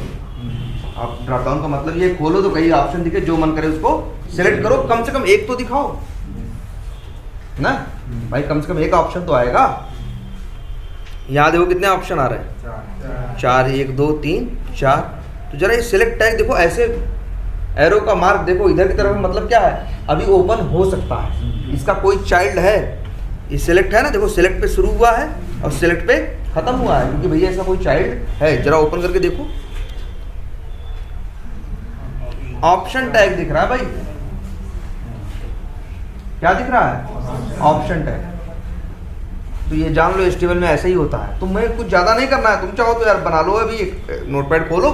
आप ड्रॉप डाउन का मतलब ये खोलो तो कई ऑप्शन दिखे, जो मन करे उसको सेलेक्ट करो, कम से कम एक तो दिखाओ ना भाई, कम से कम एक ऑप्शन तो आएगा। याद देखो कितने ऑप्शन आ रहे हैं, 4, 1, 2, 3, 4। तो जरा ये सिलेक्ट टैग देखो, ऐसे एरो का मार्क देखो इधर की तरफ, मतलब क्या है, अभी ओपन हो सकता है, इसका कोई चाइल्ड है, ये सिलेक्ट है ना, देखो सिलेक्ट पे शुरू हुआ है और सिलेक्ट पे खत्म हुआ है, क्योंकि भैया ऐसा कोई चाइल्ड है। जरा ओपन करके देखो, ऑप्शन टैग दिख रहा है भाई, क्या दिख रहा है, ऑप्शन टैग। तो ये जान लो HTML में ऐसा ही होता है। तुम्हें कुछ ज़्यादा नहीं करना है, तुम चाहो तो यार बना लो, अभी एक नोटपैड खोलो,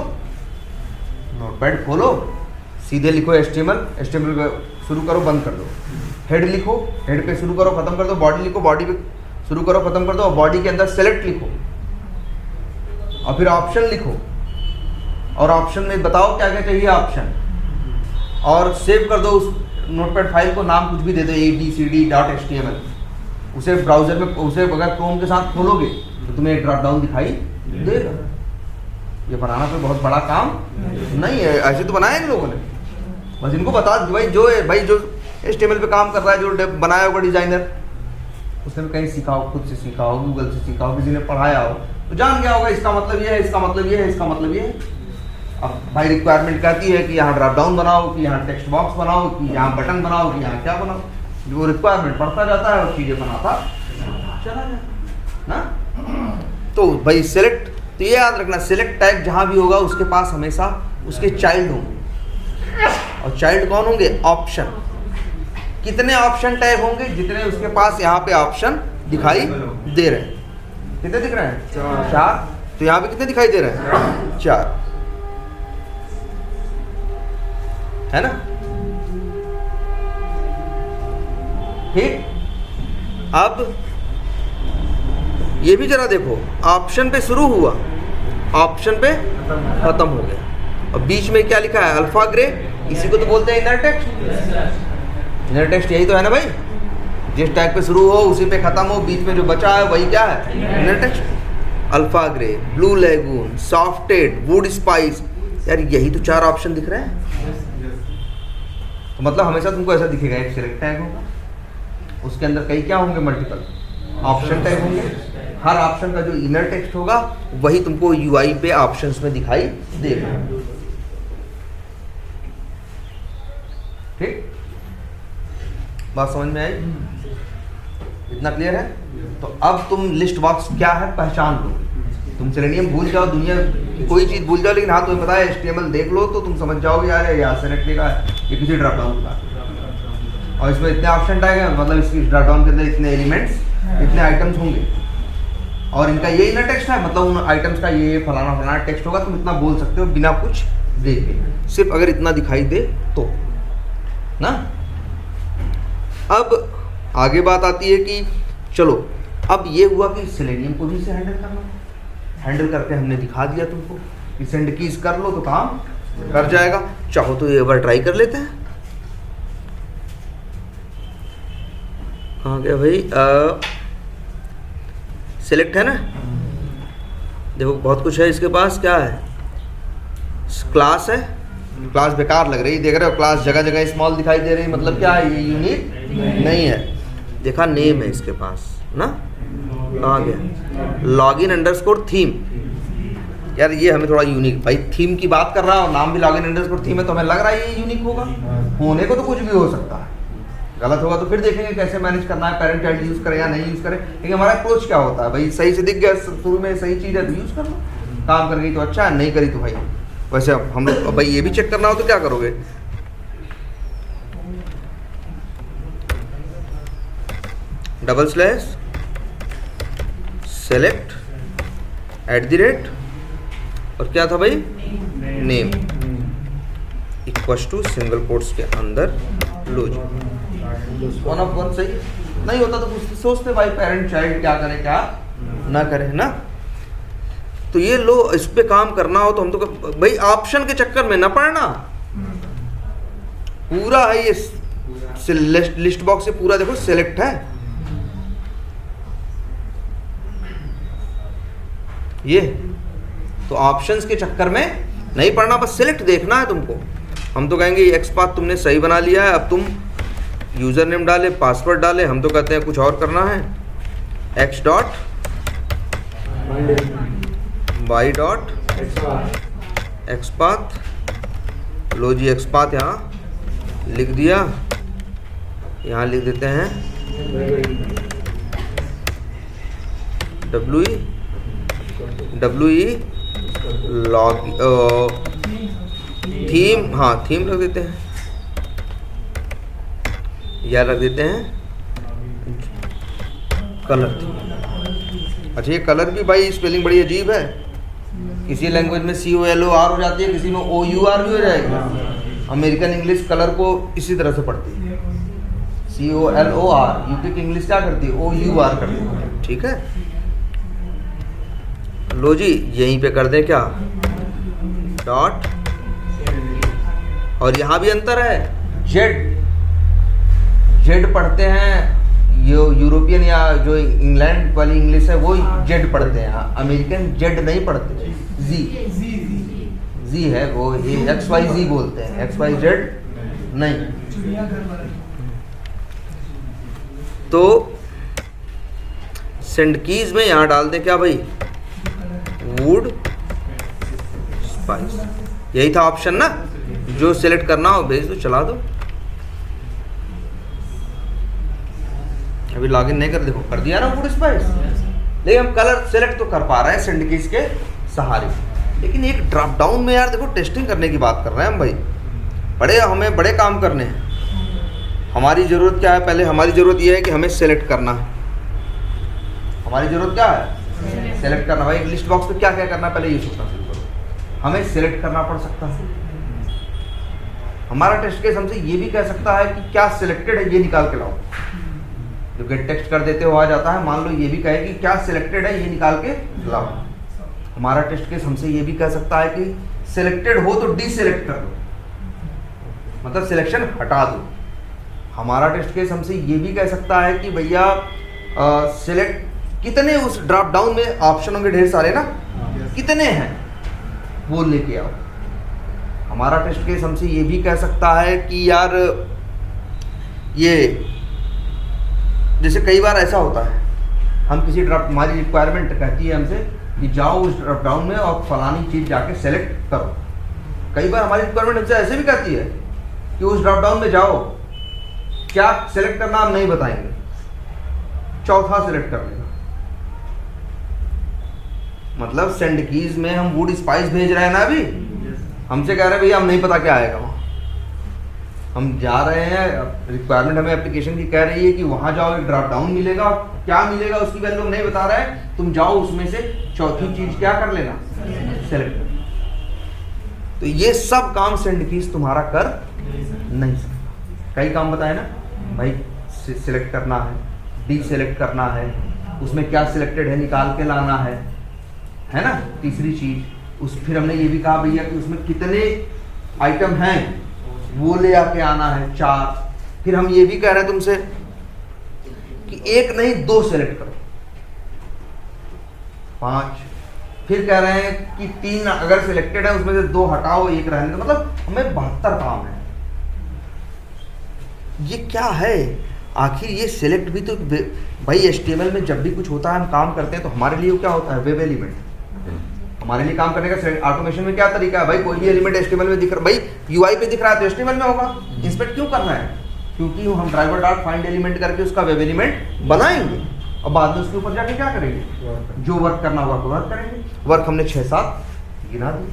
नोटपैड खोलो, सीधे लिखो HTML को शुरू करो बंद कर दो, हेड लिखो, हेड पे शुरू करो खत्म कर दो, बॉडी लिखो, बॉडी पे शुरू करो खत्म कर दो, और बॉडी के अंदर सेलेक्ट लिखो, और फिर ऑप्शन लिखो, और ऑप्शन में बताओ क्या क्या चाहिए ऑप्शन, और सेव कर दो उस नोटपैड फाइल को, नाम कुछ भी दे दो abcd.html। उसे ब्राउजर में, उसे अगर क्रोम के साथ खोलोगे तो तुम्हें एक ड्रॉप डाउन दिखाई देगा। ये बनाना कोई बहुत बड़ा काम नहीं है, ऐसे तो बनाया इन लोगों ने, बस इनको बता भाई, जो HTML पे काम कर रहा है, जो बनाया होगा डिजाइनर, उसने कहीं सीखा हो, खुद से सीखा हो, गूगल से सीखा हो, किसी ने पढ़ाया हो, तो जान गया होगा इसका मतलब ये है, इसका मतलब ये है, इसका मतलब ये है। अब भाई रिक्वायरमेंट कहती है कि यहाँ ड्रॉप डाउन बनाओ, कि यहाँ टेक्स्ट बॉक्स बनाओ, कि यहाँ बटन बनाओ, कि यहाँ क्या बनाओ, जो रिक्वायरमेंट बढ़ता जाता है और चीज़ें बनाता चला जाता ना। तो भाई सेलेक्ट, तो ये याद रखना, सेलेक्ट टैग जहाँ भी होगा उसके पास हमेशा उसके चाइल्ड होंगे, और चाइल्ड कौन होंगे? ऑप्शन। कितने ऑप्शन टैग होंगे? जितने उसके पास यहाँ पे ऑप्शन दिखाई दे रहे हैं। कितने दिख रहे हैं? 4। तो यहाँ पे कितने दिखाई दे रहे हैं? 4, है ना? ठीक। अब ये भी जरा देखो, ऑप्शन पे शुरू हुआ, ऑप्शन पे खत्म हो गया, और बीच में क्या लिखा है? Alpha grey. इसी को तो बोलते हैं इनर टेक्स्ट। इनर टेक्स्ट यही तो है ना भाई, जिस टैग पे शुरू हो उसी पे खत्म हो, बीच में जो बचा है वही क्या है? Inner text. Alpha grey, blue lagoon, softed, wood spice, यार यही तो 4 ऑप्शन दिख रहे हैं। तो मतलब हमेशा तुमको ऐसा दिखेगा, एक सिलेक्ट टैग होगा, उसके अंदर कई क्या होंगे? मल्टीपल ऑप्शन टैग होंगे। हर ऑप्शन का जो इनर टेक्स्ट होगा वही तुमको UI पे ऑप्शंस में दिखाई देगा। ठीक, बात समझ में आई? इतना क्लियर है? तो अब तुम लिस्ट बॉक्स क्या है पहचान लो। तुम सेलेनियम भूल जाओ, दुनिया की कोई चीज़ भूल जाओ, लेकिन हाँ तुम्हें पता है HTML देख लो तो तुम समझ जाओगे यार यहाँ सेलेक्ट लिखा है, ये किसी ड्रॉप डाउन का, और इसमें इतने ऑप्शन टैग हैं, मतलब इसकी ड्रॉप डाउन के अंदर इतने एलिमेंट्स, इतने आइटम्स होंगे, और इनका ये इनर टेक्स्ट है, मतलब उन आइटम्स का ये फलाना फलाना टेक्स्ट होगा। तुम इतना बोल सकते हो बिना कुछ देखे, सिर्फ अगर इतना दिखाई दे तो ना। अब आगे बात आती है कि चलो अब ये हुआ कि सेलेनियम को भी से हैंडल करना, हैंडल करके हमने दिखा दिया तुमको कि सेंड कीज कर लो तो काम कर जाएगा। चाहो तो एक बार ट्राई कर लेते हैं। कहाँ गया भाई? सेलेक्ट है ना, देखो बहुत कुछ है इसके पास। क्या है? क्लास है, क्लास बेकार लग रही, देख रहे हो क्लास जगह जगह स्मॉल दिखाई दे रही, मतलब क्या है? ये यूनिक नहीं है। देखा नेम है इसके पास ना, कहाँ गया? Login underscore theme. यार ये हमें थोड़ा यूनिक, भाई थीम की बात कर रहा है और नाम भी लॉगिन अंडरस्कोर थीम है, तो हमें लग रहा है ये यूनिक होगा। होने को तो कुछ भी हो सकता है, गलत होगा तो फिर देखेंगे कैसे मैनेज करना है, पेरेंट चाइल्ड यूज़ करें या नहीं यूज़ करें। लेकिन हमारा अप्रोच क्या होता है? भाई सही से दिख गया शुरू में, सही चीज़ है तो यूज़ कर लो, काम कर गई तो अच्छा है, नहीं करी तो भाई वैसे अब हम लोग भाई ये भी चेक करना हो तो क्या करोगे? // सेलेक्ट @ और क्या था भाई? Name equals to single quotes के अंदर लो जी 1 of 1 सही नहीं होता तो कुछ सोचते भाई पेरेंट चाइल्ड क्या करे क्या ना करे ना। तो ये लो, इस पे काम करना हो तो हम तो भाई ऑप्शन के चक्कर में ना पड़ना। पूरा है ये लिस्ट बॉक्स से पूरा देखो सेलेक्ट है ये, तो ऑप्शंस के चक्कर में नहीं पड़ना, बस सिलेक्ट देखना है तुमको। हम तो कहेंगे ये XPath तुमने सही बना लिया है, अब तुम यूज़र नेम डाले, पासवर्ड डाले, हम तो कहते हैं कुछ और करना है। x.y.xpath लो जी, XPath यहाँ लिख दिया, यहाँ लिख देते हैं WE लॉग थीम, हाँ थीम रख देते हैं, या रख देते हैं कलर थीम। अच्छा ये कलर भी भाई स्पेलिंग बड़ी अजीब है, किसी लैंग्वेज में COLOR हो जाती है, किसी में OUR भी हो जाएगी। अमेरिकन इंग्लिश कलर को इसी तरह से पढ़ती है, COLOR। यूके की इंग्लिश क्या करती है? OUR करती है। ठीक है, लो जी यहीं पे कर दें क्या? डॉट, और यहाँ भी अंतर है, जेड पढ़ते हैं, ये यूरोपियन या जो इंग्लैंड वाली इंग्लिश है वो जेड पढ़ते हैं, अमेरिकन जेड नहीं पढ़ते, जी है वो, XYZ बोलते हैं, XYZ नहीं। तो सेंड कीज में यहाँ डाल दे क्या भाई, वुड स्पाइस, यही था ऑप्शन ना, जो सिलेक्ट करना हो भेज दो, चला दो। अभी लॉगिन नहीं कर, देखो कर दिया ना वुड स्पाइस, लेकिन हम कलर सेलेक्ट तो कर पा रहे हैं सेंड कीज के सहारे। लेकिन एक ड्रॉप डाउन में यार देखो टेस्टिंग करने की बात कर रहे हैं हम भाई, हमें बड़े काम करने हैं। हमारी ज़रूरत क्या है, पहले हमारी ज़रूरत ये है कि हमें सेलेक्ट करना है। हमारी ज़रूरत क्या है, सेलेक्ट करना। भाई लिस्ट बॉक्स पे क्या क्या करना है, पहले ये सोचना शुरू करो। हमें सेलेक्ट करना पड़ सकता है। हमारा टेस्ट केस हमसे ये भी कह सकता है कि क्या सिलेक्टेड है, ये निकाल के लाओ। जो गेट टेक्स्ट कर देते हो आ जाता है, मान लो ये भी कहे कि क्या सिलेक्टेड है, ये निकाल के लाओ। हमारा टेस्ट केस हमसे ये भी कह सकता है कि सिलेक्टेड हो तो डीसिलेक्ट कर दो, मतलब सिलेक्शन हटा दो। हमारा टेस्ट केस हमसे ये भी कह सकता है कि भैया सिलेक्ट कितने, उस ड्रॉप डाउन में ऑप्शन होंगे ढेर सारे ना, कितने हैं वो लेके आओ। हमारा टेस्ट केस हमसे ये भी कह सकता है कि यार ये, जैसे कई बार ऐसा होता है, हम किसी ड्रॉप, हमारी रिक्वायरमेंट कहती है हमसे कि जाओ उस ड्रॉप डाउन में और फलानी चीज़ जाके सेलेक्ट करो। कई बार हमारी रिक्वायरमेंट हमसे ऐसे भी कहती है कि उस ड्रॉप डाउन में जाओ, क्या सेलेक्ट करना हम नहीं बताएंगे, चौथा सेलेक्ट कर लेना। मतलब सेंड कीज में हम वुड स्पाइस भेज रहे हैं ना, अभी हमसे कह रहे हैं भैया हम नहीं पता क्या आएगा वहाँ। हम जा रहे हैं, रिक्वायरमेंट हमें एप्लीकेशन की कह रही है कि वहाँ जाओ, एक ड्रॉप डाउन मिलेगा, क्या मिलेगा उसकी वैल्यू हम नहीं बता रहे हैं, तुम जाओ उसमें से चौथी चीज क्या कर लेना, सेलेक्ट कर। तो ये सब काम सेंड कीज तुम्हारा कर नहीं सकता। कई काम बताए ना भाई, सिलेक्ट करना है, डी सेलेक्ट करना है, उसमें क्या सिलेक्टेड है निकाल के लाना है ना। तीसरी चीज उस, फिर हमने ये भी कहा भैया कि उसमें कितने आइटम हैं वो ले आके आना है, 4। फिर हम ये भी कह रहे हैं तुमसे कि एक नहीं 2 सेलेक्ट करो, 5। फिर कह रहे हैं कि 3 अगर सिलेक्टेड है उसमें से 2 हटाओ, 1 रहने दो। मतलब हमें 72 काम है। ये क्या है आखिर, ये सिलेक्ट भी तो भाई HTML में जब भी कुछ होता है हम काम करते हैं तो हमारे लिए क्या होता है, वेब एलिमेंट। हमारे लिए काम करने का ऑटोमेशन में क्या तरीका है भाई, कोई भी एलिमेंट HTML में दिख रहा, भाई UI पे दिख रहा है तो HTML में होगा। इंस्पेक्ट क्यों करना है, क्योंकि हम ड्राइवर डॉट फाइंड एलिमेंट करके उसका वेब एलिमेंट बनाएंगे और बाद में उसके ऊपर जाके क्या करेंगे, जो वर्क करना होगा वर्क करेंगे। वर्क हमने 6-7 गिना दिए,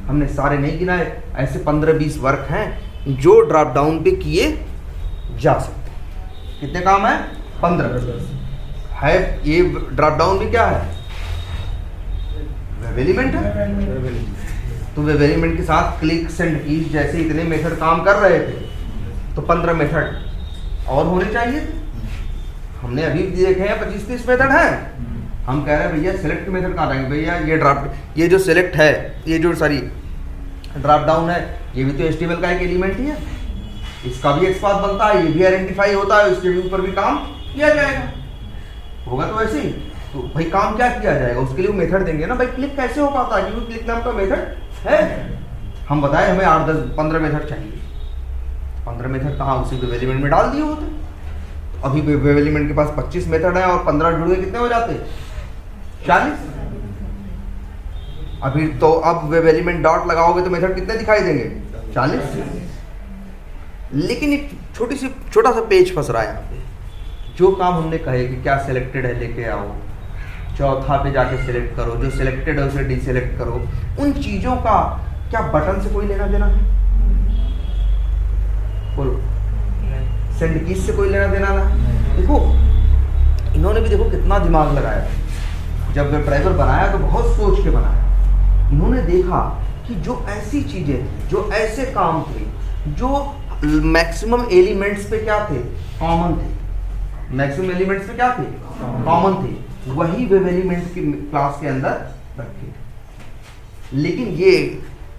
हमने सारे नहीं गिनाए, ऐसे 15-20 वर्क हैं जो ड्रॉप डाउन पे किए जा सकते हैं। कितने काम है, 15 है। ये ड्रॉप डाउन भी क्या है, वेब एलिमेंट है। तो वेब एलिमेंट के साथ क्लिक सेंड कीज जैसे इतने मेथड काम कर रहे थे, तो 15 मेथड और होने चाहिए थे। हमने अभी देखे हैं 25-30 मेथड हैं। हम कह रहे हैं भैया सेलेक्ट के मेथड कहाँ रहेंगे, भैया ये ड्रॉप, ये जो सेलेक्ट है, ये जो सॉरी ड्रॉप डाउन है, ये भी तो HTML का एक एलिमेंट ही है, इसका भी एक पाथ बनता है, ये भी आइडेंटिफाई होता है, इसके भी ऊपर भी काम किया जाएगा। होगा तो ऐसे ही, तो भाई काम क्या किया जाएगा, उसके लिए मेथड देंगे ना। भाई क्लिक कैसे हो पाता है, क्योंकि क्लिक नाम का मेथड है। हम बताए हमें 8-10-15 मेथड चाहिए, 15 मेथड कहाँ उसी वेब एलिमेंट में डाल दिए होते। तो अभी वेब एलिमेंट के पास 25 मेथड है और 15 जुड़ के कितने हो जाते, 40। अभी तो अब वेब एलिमेंट डॉट लगाओगे तो मेथड कितने दिखाई देंगे, 40। लेकिन एक छोटा सा पेज फंस रहा है यहाँ पे। जो काम हमने कहे कि क्या सिलेक्टेड है लेके आओ, चौथा पे जाके सिलेक्ट करो, जो सिलेक्टेड है उसे डीसिलेक्ट करो, उन चीज़ों का क्या बटन से कोई लेना देना है, बोलो। सेंड कीज से कोई लेना देना ना। देखो इन्होंने भी देखो कितना दिमाग लगाया, जब वेब ड्राइवर बनाया तो बहुत सोच के बनाया। इन्होंने देखा कि जो ऐसी चीज़ें, जो ऐसे काम थे, जो मैक्सिमम एलिमेंट्स पे क्या थे, कॉमन थे, मैक्सिमम एलिमेंट्स पे क्या थे, कॉमन थे, वही वेब एलिमेंट की क्लास के अंदर रखे। लेकिन ये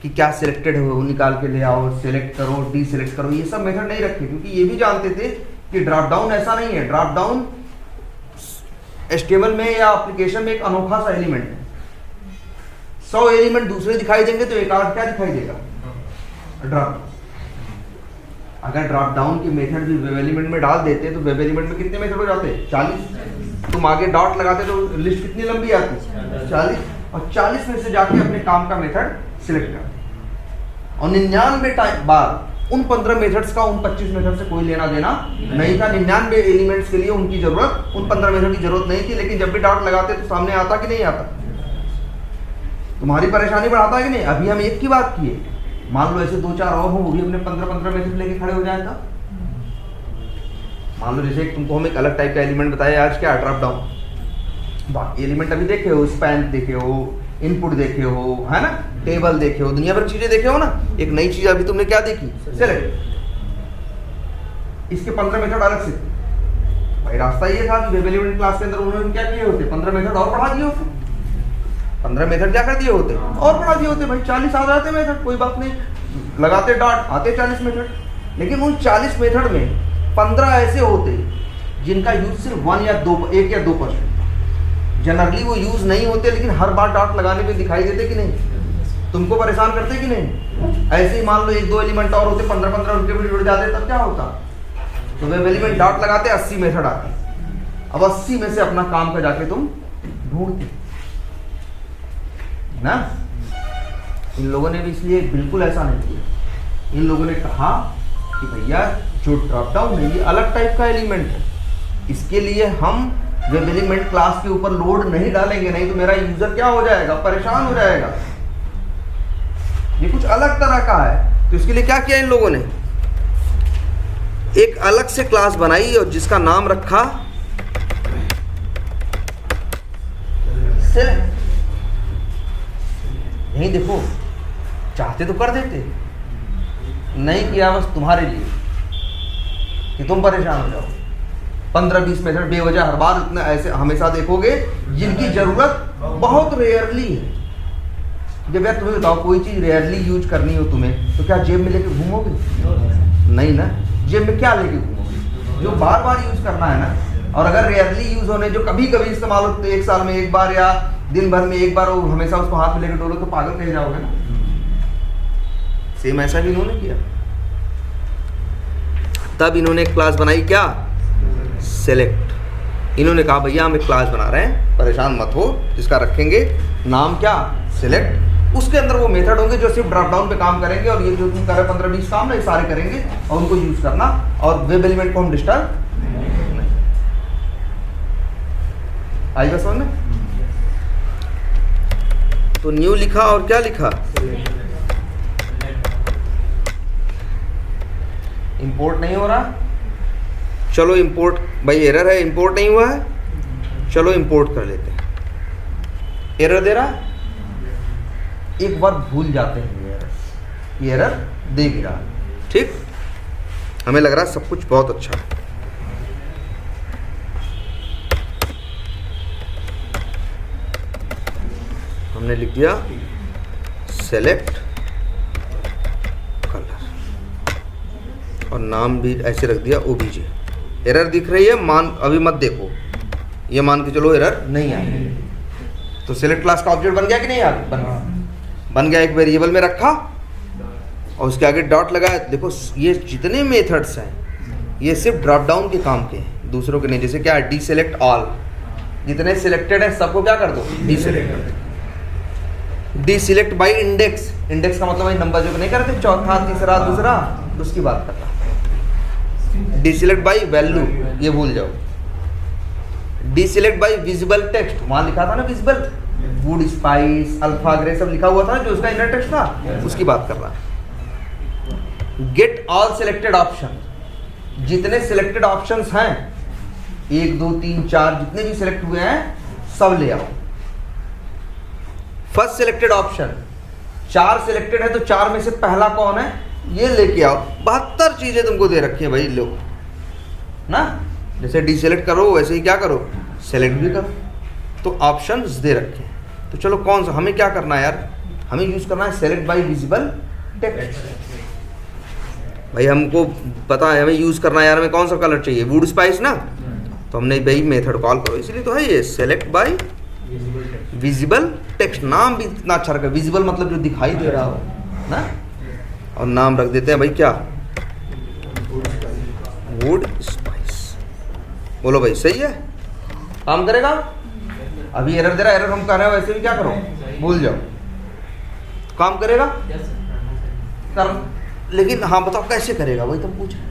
कि क्या सिलेक्टेड है वो निकाल के ले आओ, सिलेक्ट करो, डीसिलेक्ट करो, ये सब मेथड नहीं रखे, क्योंकि ये भी जानते थे कि ड्रॉप डाउन ऐसा नहीं है। ड्रॉप डाउन HTML में या एप्लीकेशन में एक अनोखा सा एलिमेंट है। 100 एलिमेंट दूसरे दिखाई देंगे तो एक आध क्या दिखाई देगा, ड्रॉप। अगर ड्रॉप डाउन के मेथड भी वेब एलिमेंट में डाल देते तो वेब एलिमेंट में कितने मेथड हो जाते? 40। तुम आगे डॉट लगाते तो लिस्ट कितनी लंबी आती? 40। और 40 में से जाके अपने काम का मेथड सिलेक्ट करते। और 99 बार उन 15 मेथड्स का उन 25 मेथड से कोई लेना देना नहीं था। 99 एलिमेंट्स के लिए उनकी जरूरत, उन 15 मेथड की जरूरत नहीं थी। लेकिन जब भी डॉट लगाते तो सामने आता कि नहीं आता? तुम्हारी परेशानी बढ़ाता है कि नहीं? अभी हम एक की बात किए, मान लो ऐसे 2-4 और हो, वो भी अपने 15 मेथड लेके खड़े हो जाए। मान लो जैसे तुमको हम एक अलग टाइप का एलिमेंट बताया आज, क्या? Drop down. बाकी एलिमेंट अभी देखे हो, स्पैन देखे हो, इनपुट देखे हो, है ना, टेबल देखे हो, दुनिया भर चीजें देखे हो ना। एक नई चीज अभी तुमने क्या देखी? सेलेक्ट। इसके 15 मेथड अलग से। भाई रास्ता ये था कि वेब एलिमेंट क्लास के अंदर उन्होंने क्या किए होते? 15 मेथड और बढ़ा दिए होते। 15 मेथड क्या कर दिए होते? और बढ़ा दिए होते। भाई 40 आ जाते मेथड, कोई बात नहीं, लगाते डॉट, आते 40 मेथड। लेकिन उन 40 मेथड में 15 ऐसे होते जिनका यूज सिर्फ 1 या 2% जनरली वो यूज नहीं होते, लेकिन हर बार डॉट लगाने पे दिखाई देते कि नहीं? तुमको परेशान करते कि नहीं? ऐसे ही मान लो 1-2 एलिमेंट और होते, 15 उनके भी जुड़ जाते, तब क्या होता? तो वेब एलिमेंट डॉट लगाते, 80 मेथड आते। अब 80 में से अपना काम का जाके तुम ढूंढते ना। इन लोगों ने भी इसलिए बिल्कुल ऐसा नहीं किया। इन लोगों ने कहा कि भैया जो ड्रॉप डाउन है ये अलग टाइप का एलिमेंट है, इसके लिए हम वेब एलिमेंट क्लास के ऊपर लोड नहीं डालेंगे, नहीं तो मेरा यूजर क्या हो जाएगा? परेशान हो जाएगा। ये कुछ अलग तरह का है। तो इसके लिए क्या किया इन लोगों ने? एक अलग से क्लास बनाई और जिसका नाम रखा सेलेक्ट। यही देखो, चाहते तो कर देते, नहीं किया बस तुम्हारे लिए कि तुम परेशान हो जाओ। 15-20 मेथड बेवजह हर बार इतना ऐसे हमेशा देखोगे जिनकी जरूरत बहुत रेयरली है। जब यार तुम्हें बताओ कोई चीज रेयरली यूज करनी हो तुम्हें, तो क्या जेब में लेके घूमोगे? नहीं ना। जेब में क्या लेके घूमोगे? जो बार बार यूज करना है ना। और अगर रेयरली यूज होने जो कभी कभी इस्तेमाल हो, तो 1 साल में 1 बार या दिन भर में 1 बार, वो हमेशा उसको हाथ में लेके डोलो तो पागल कह जाओगे ना। सेम ऐसा भी इन्होंने किया। तब इन्होंने एक क्लास बनाई, क्या? सेलेक्ट। इन्होंने कहा भैया हम एक क्लास बना रहे हैं, परेशान मत हो, जिसका रखेंगे नाम क्या? सेलेक्ट। उसके अंदर वो मेथड होंगे जो सिर्फ ड्रॉप डाउन पे काम करेंगे, और ये जो तुम कर रहे 15-20 काम ना, ये सारे करेंगे और उनको यूज करना, और वेब एलिमेंट को हम डिस्टर्ब नहीं। आएगा समझ में? तो न्यू लिखा और क्या लिखा? इंपोर्ट नहीं हो रहा, चलो इंपोर्ट, भाई एरर है, इंपोर्ट नहीं हुआ है, चलो इंपोर्ट कर लेते हैं। एरर दे रहा, एक बार भूल जाते हैं ये एरर दे भी रहा। ठीक, हमें लग रहा है सब कुछ बहुत अच्छा है। हमने लिख दिया सेलेक्ट कलर, और नाम भी ऐसे रख दिया ओबीजे। एरर दिख रही है, मान अभी मत देखो, ये मान के चलो एरर नहीं आई। तो सेलेक्ट क्लास का ऑब्जेक्ट बन गया कि नहीं यार? बन गया। एक वेरिएबल में रखा और उसके आगे डॉट लगाया। देखो ये जितने मेथड्स हैं ये सिर्फ ड्रॉप डाउन के काम के हैं, दूसरों के नहीं। जैसे क्या? डी सेलेक्ट ऑल, जितने सिलेक्टेड हैं सबको क्या कर दो? D select. D select by index, index का मतलब नंबर जो नहीं करते, चौथा, तीसरा, दूसरा, उसकी बात कर रहा। डी सिलेक्ट बाई वैल्यू, ये भूल जाओ। D select by visible text, वहां लिखा था ना visible, would spice, alpha grey सब लिखा हुआ था ना, जो उसका इनर टेक्स्ट था, उसकी बात कर रहा। गेट ऑल सिलेक्टेड ऑप्शन, जितने सिलेक्टेड ऑप्शंस हैं 1 2 3 4 जितने भी सिलेक्ट हुए हैं सब ले आओ। फर्स्ट सिलेक्टेड ऑप्शन, 4 सिलेक्टेड है तो 4 में से पहला कौन है ये लेके आओ। 72 चीजें तुमको दे रखी है भाई लो ना। जैसे डी सेलेक्ट करो वैसे ही क्या करो, सेलेक्ट भी करो। तो ऑप्शंस दे रखे हैं। तो चलो कौन सा हमें क्या करना है यार? हमें यूज करना है सेलेक्ट बाई विजिबल टेक्स्ट। भाई हमको पता है हमें यूज करना है यार, हमें कौन सा कलर चाहिए? वुड स्पाइस ना। तो हमने भाई मेथड कॉल करो, इसलिए तो है ये सेलेक्ट बाई विजिबल टेक्स्ट। नाम भी इतना अच्छा रखा, विजिबल मतलब जो दिखाई दे रहा हो ना। और नाम रख देते हैं भाई क्या? Would spice. बोलो भाई सही है, काम करेगा? अभी एरर दे रहा, एरर हम कर रहे हैं, वैसे भी क्या करो भूल जाओ, काम करेगा कर। लेकिन हाँ बताओ कैसे करेगा, वही तुम पूछ रहे।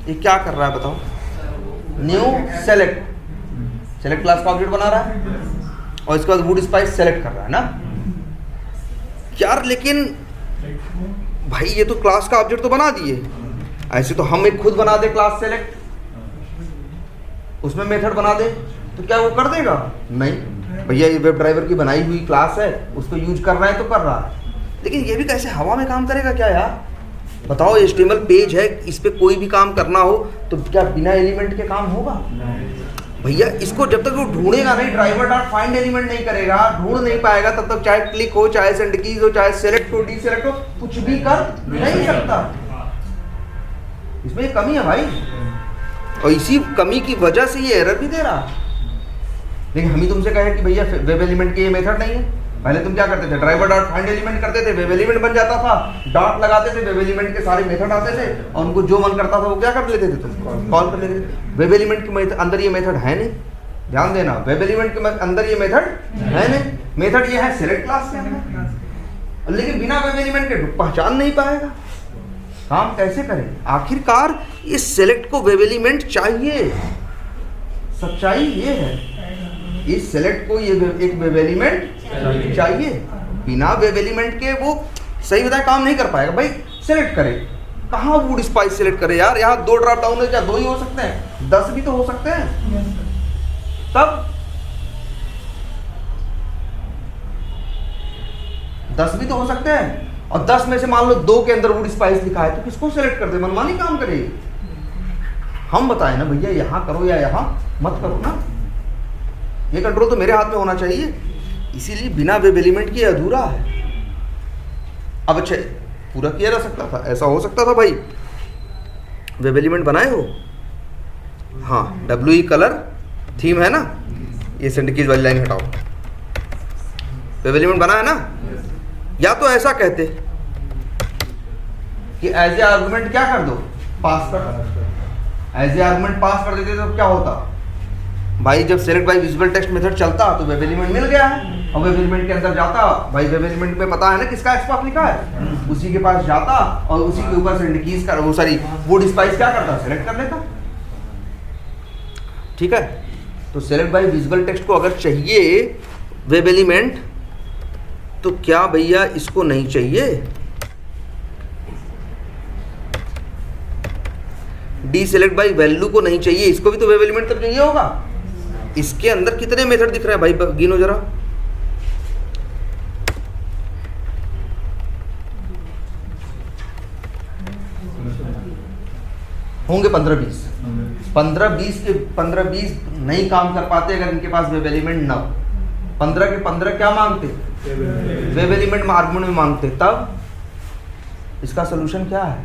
ये क्या कर रहा है बताओ? न्यू सेलेक्ट क्लास का ऑब्जेक्ट बना रहा है और इसके बाद वुड स्पाइस सेलेक्ट कर रहा है ना यार। लेकिन भाई ये तो क्लास का ऑब्जेक्ट तो बना दिए, ऐसे तो हम एक खुद बना दे क्लास सेलेक्ट, उसमें मेथड बना दे तो क्या वो कर देगा? नहीं भैया, ये वेब ड्राइवर की बनाई हुई क्लास है, उसको यूज कर रहा है तो कर रहा है। लेकिन ये भी कैसे हवा में काम करेगा क्या यार बताओ? HTML पेज है, इस पे कोई भी काम करना हो तो क्या बिना एलिमेंट के काम होगा? भैया इसको जब तक वो ढूंढेगा नहीं, ड्राइवर डॉट फाइंड एलिमेंट नहीं करेगा, ढूंढ नहीं पाएगा, तब तक चाहे क्लिक हो, चाहे सेंड कीज हो, चाहे सेलेक्ट हो, डीसेलेक्ट हो, कुछ भी कर नहीं सकता। इसमें कमी है भाई, और इसी कमी की वजह से ये एरर भी दे रहा है। लेकिन हम ही तुमसे कहे कि भैया वेब एलिमेंट के ये मेथड नहीं है। पहले तुम क्या करते थे? ड्राइवर डॉट फाइंड एलिमेंट करते थे, वेब एलिमेंट बन जाता था, डॉट लगाते थे, वेब एलिमेंट के सारे मेथड आते थे और उनको जो मन करता था वो क्या कर लेते थे? तुम कॉल कर लेते थे। वेब एलिमेंट के अंदर ये मेथड है नहीं, ध्यान देना, वेब एलिमेंट के अंदर ये मेथड है नहीं। मेथड ये है सेलेक्ट क्लास के अंदर, लेकिन बिना वेब एलिमेंट के पहचान नहीं पाएगा, काम कैसे करें? आखिरकार इस सेलेक्ट को वेब एलिमेंट चाहिए। सच्चाई ये है, इस सेलेक्ट को ये एक वेब एलिमेंट चाहिए। बिना वेब एलिमेंट के वो सही बताए काम नहीं कर पाएगा। भाई सेलेक्ट करे, कहाँ वुड स्पाइस सेलेक्ट करे यार? यहाँ 2 ड्रॉप डाउन है, क्या 2 ही हो सकते हैं? 10 भी तो हो सकते हैं। तब 10 भी तो हो सकते हैं, और 10 में से मान लो 2 के अंदर वुड स्पाइस लिखा है तो किसको सेलेक्ट कर दे? मनमानी काम करेगी। हम बताएं ना भैया यहाँ करो या यहाँ मत करो ना, ये कंट्रोल तो मेरे हाथ में होना चाहिए। इसीलिए बिना वेब एलिमेंट के अधूरा है। अब अच्छा पूरा किया जा सकता था, ऐसा हो सकता था भाई वेब एलिमेंट बनाए हो, हाँ WE कलर थीम है ना, ये सिंडिकेट वाली लाइन हटाओ, वेब एलिमेंट बना है ना। या तो ऐसा कहते कि एज ए आर्गुमेंट क्या कर दो, पास कर, एज ए आर्गुमेंट पास कर देते तो क्या होता भाई? जब select by visual text method चलता तो वेब एलिमेंट मिल गया है, और वेब एलिमेंट के अंदर जाता भाई, वेब एलिमेंट में पता है ना किसका एक्सपाथ लिखा है, उसी के पास जाता और उसी के ऊपर सेंड कीज का वो सारी वुड स्पाइस क्या करता? सेलेक्ट कर लेता। ठीक है, तो सेलेक्ट बाय विजुअल टेक्स्ट को अगर चाहिए वेब एलिमेंट तो क्या भैया इसको नहीं चाहिए? डी सेलेक्ट बाय वैल्यू को नहीं चाहिए, इसको भी तो वेब एलिमेंट तब चाहिए होगा। इसके अंदर कितने मेथड दिख रहे हैं भाई, गिनो जरा। होंगे 15-20 के 15-20 नहीं काम कर पाते अगर इनके पास वेब एलिमेंट ना हो। 15 के 15 क्या मांगते? वेब एलिमेंट आर्गुमेंट में मांगते। तब इसका सोल्यूशन क्या है?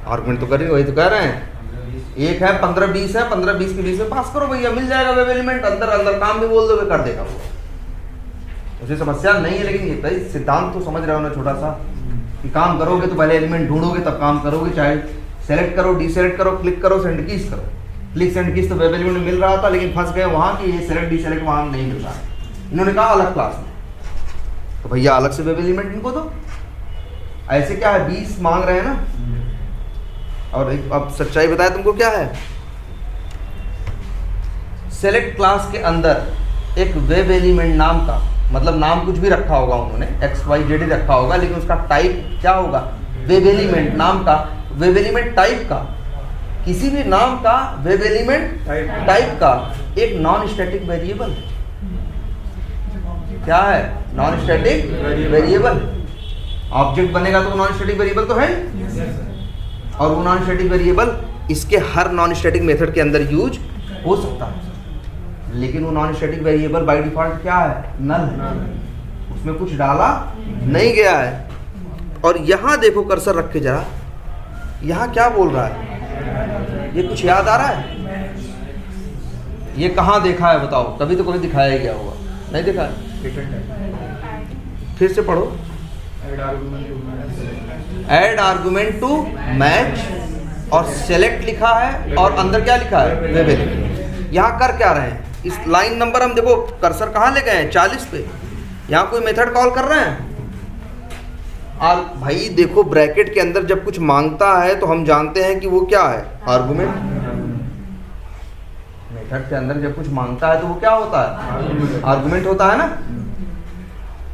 आर्गुमेंट तो करेंगे, वही तो कह रहे हैं। एक है 15-20 है, 15-20 के 20 में पास करो भैया, मिल जाएगा वेब एलिमेंट। अंदर काम भी बोल दोगे कर देगा वो, उसे समस्या नहीं है। लेकिन ये भाई सिद्धांत तो समझ रहे हो ना, छोटा सा कि काम करोगे तो पहले एलिमेंट ढूंढोगे तब काम करोगे। चाहे सेलेक्ट करो, डीसेलेक्ट करो, क्लिक करो, सेंड कीज करो। क्लिक सेंड कीज तो वेब एलिमेंट में मिल रहा था, लेकिन फंस गए वहाँ कि ये सेलेक्ट डीसेलेक्ट वहाँ नहीं मिल रहा है। इन्होंने कहा अलग क्लास में, तो भैया अलग से वेब एलिमेंट इनको दो। ऐसे क्या है 20 मांग रहे हैं ना। और अब सच्चाई बताए तुमको क्या है, सेलेक्ट क्लास के अंदर एक वेब एलिमेंट नाम का, मतलब नाम कुछ भी रखा होगा उन्होंने, XYZ रखा होगा, लेकिन उसका टाइप क्या होगा? वेब एलिमेंट नाम का, वेब एलिमेंट टाइप का, किसी भी नाम का वेब एलिमेंट टाइप का एक नॉन स्टैटिक वेरिएबल है। क्या है? Non static variable. ऑब्जेक्ट बनेगा तो नॉन स्टैटिक वेरिएबल तो है, और वो नॉन स्टैटिक वेरिएबल इसके हर नॉन स्टैटिक मेथड के अंदर यूज हो सकता है। लेकिन वो non static variable by default क्या है? नल है, उसमें कुछ डाला नहीं गया है। और यहाँ देखो कर्सर रख के जरा, यहाँ क्या बोल रहा है? ये कुछ याद आ रहा है? ये कहाँ देखा है बताओ? कभी तो कभी दिखाया गया होगा, नहीं देखा है? फिर से पढ़ो। Add argument to match select. Add argument to match और सेलेक्ट लिखा है और अंदर क्या लिखा है, वेब एलिमेंट। यहाँ कर क्या रहे हैं, इस लाइन नंबर हम देखो कर्सर कहाँ ले गए हैं, 40 पे। यहाँ कोई मेथड कॉल कर रहे हैं। और भाई देखो ब्रैकेट के अंदर जब कुछ मांगता है तो हम जानते हैं कि वो क्या है, आर्गुमेंट। मेथड के अंदर जब कुछ मांगता है तो वो क्या होता है, आर्गुमेंट होता है ना।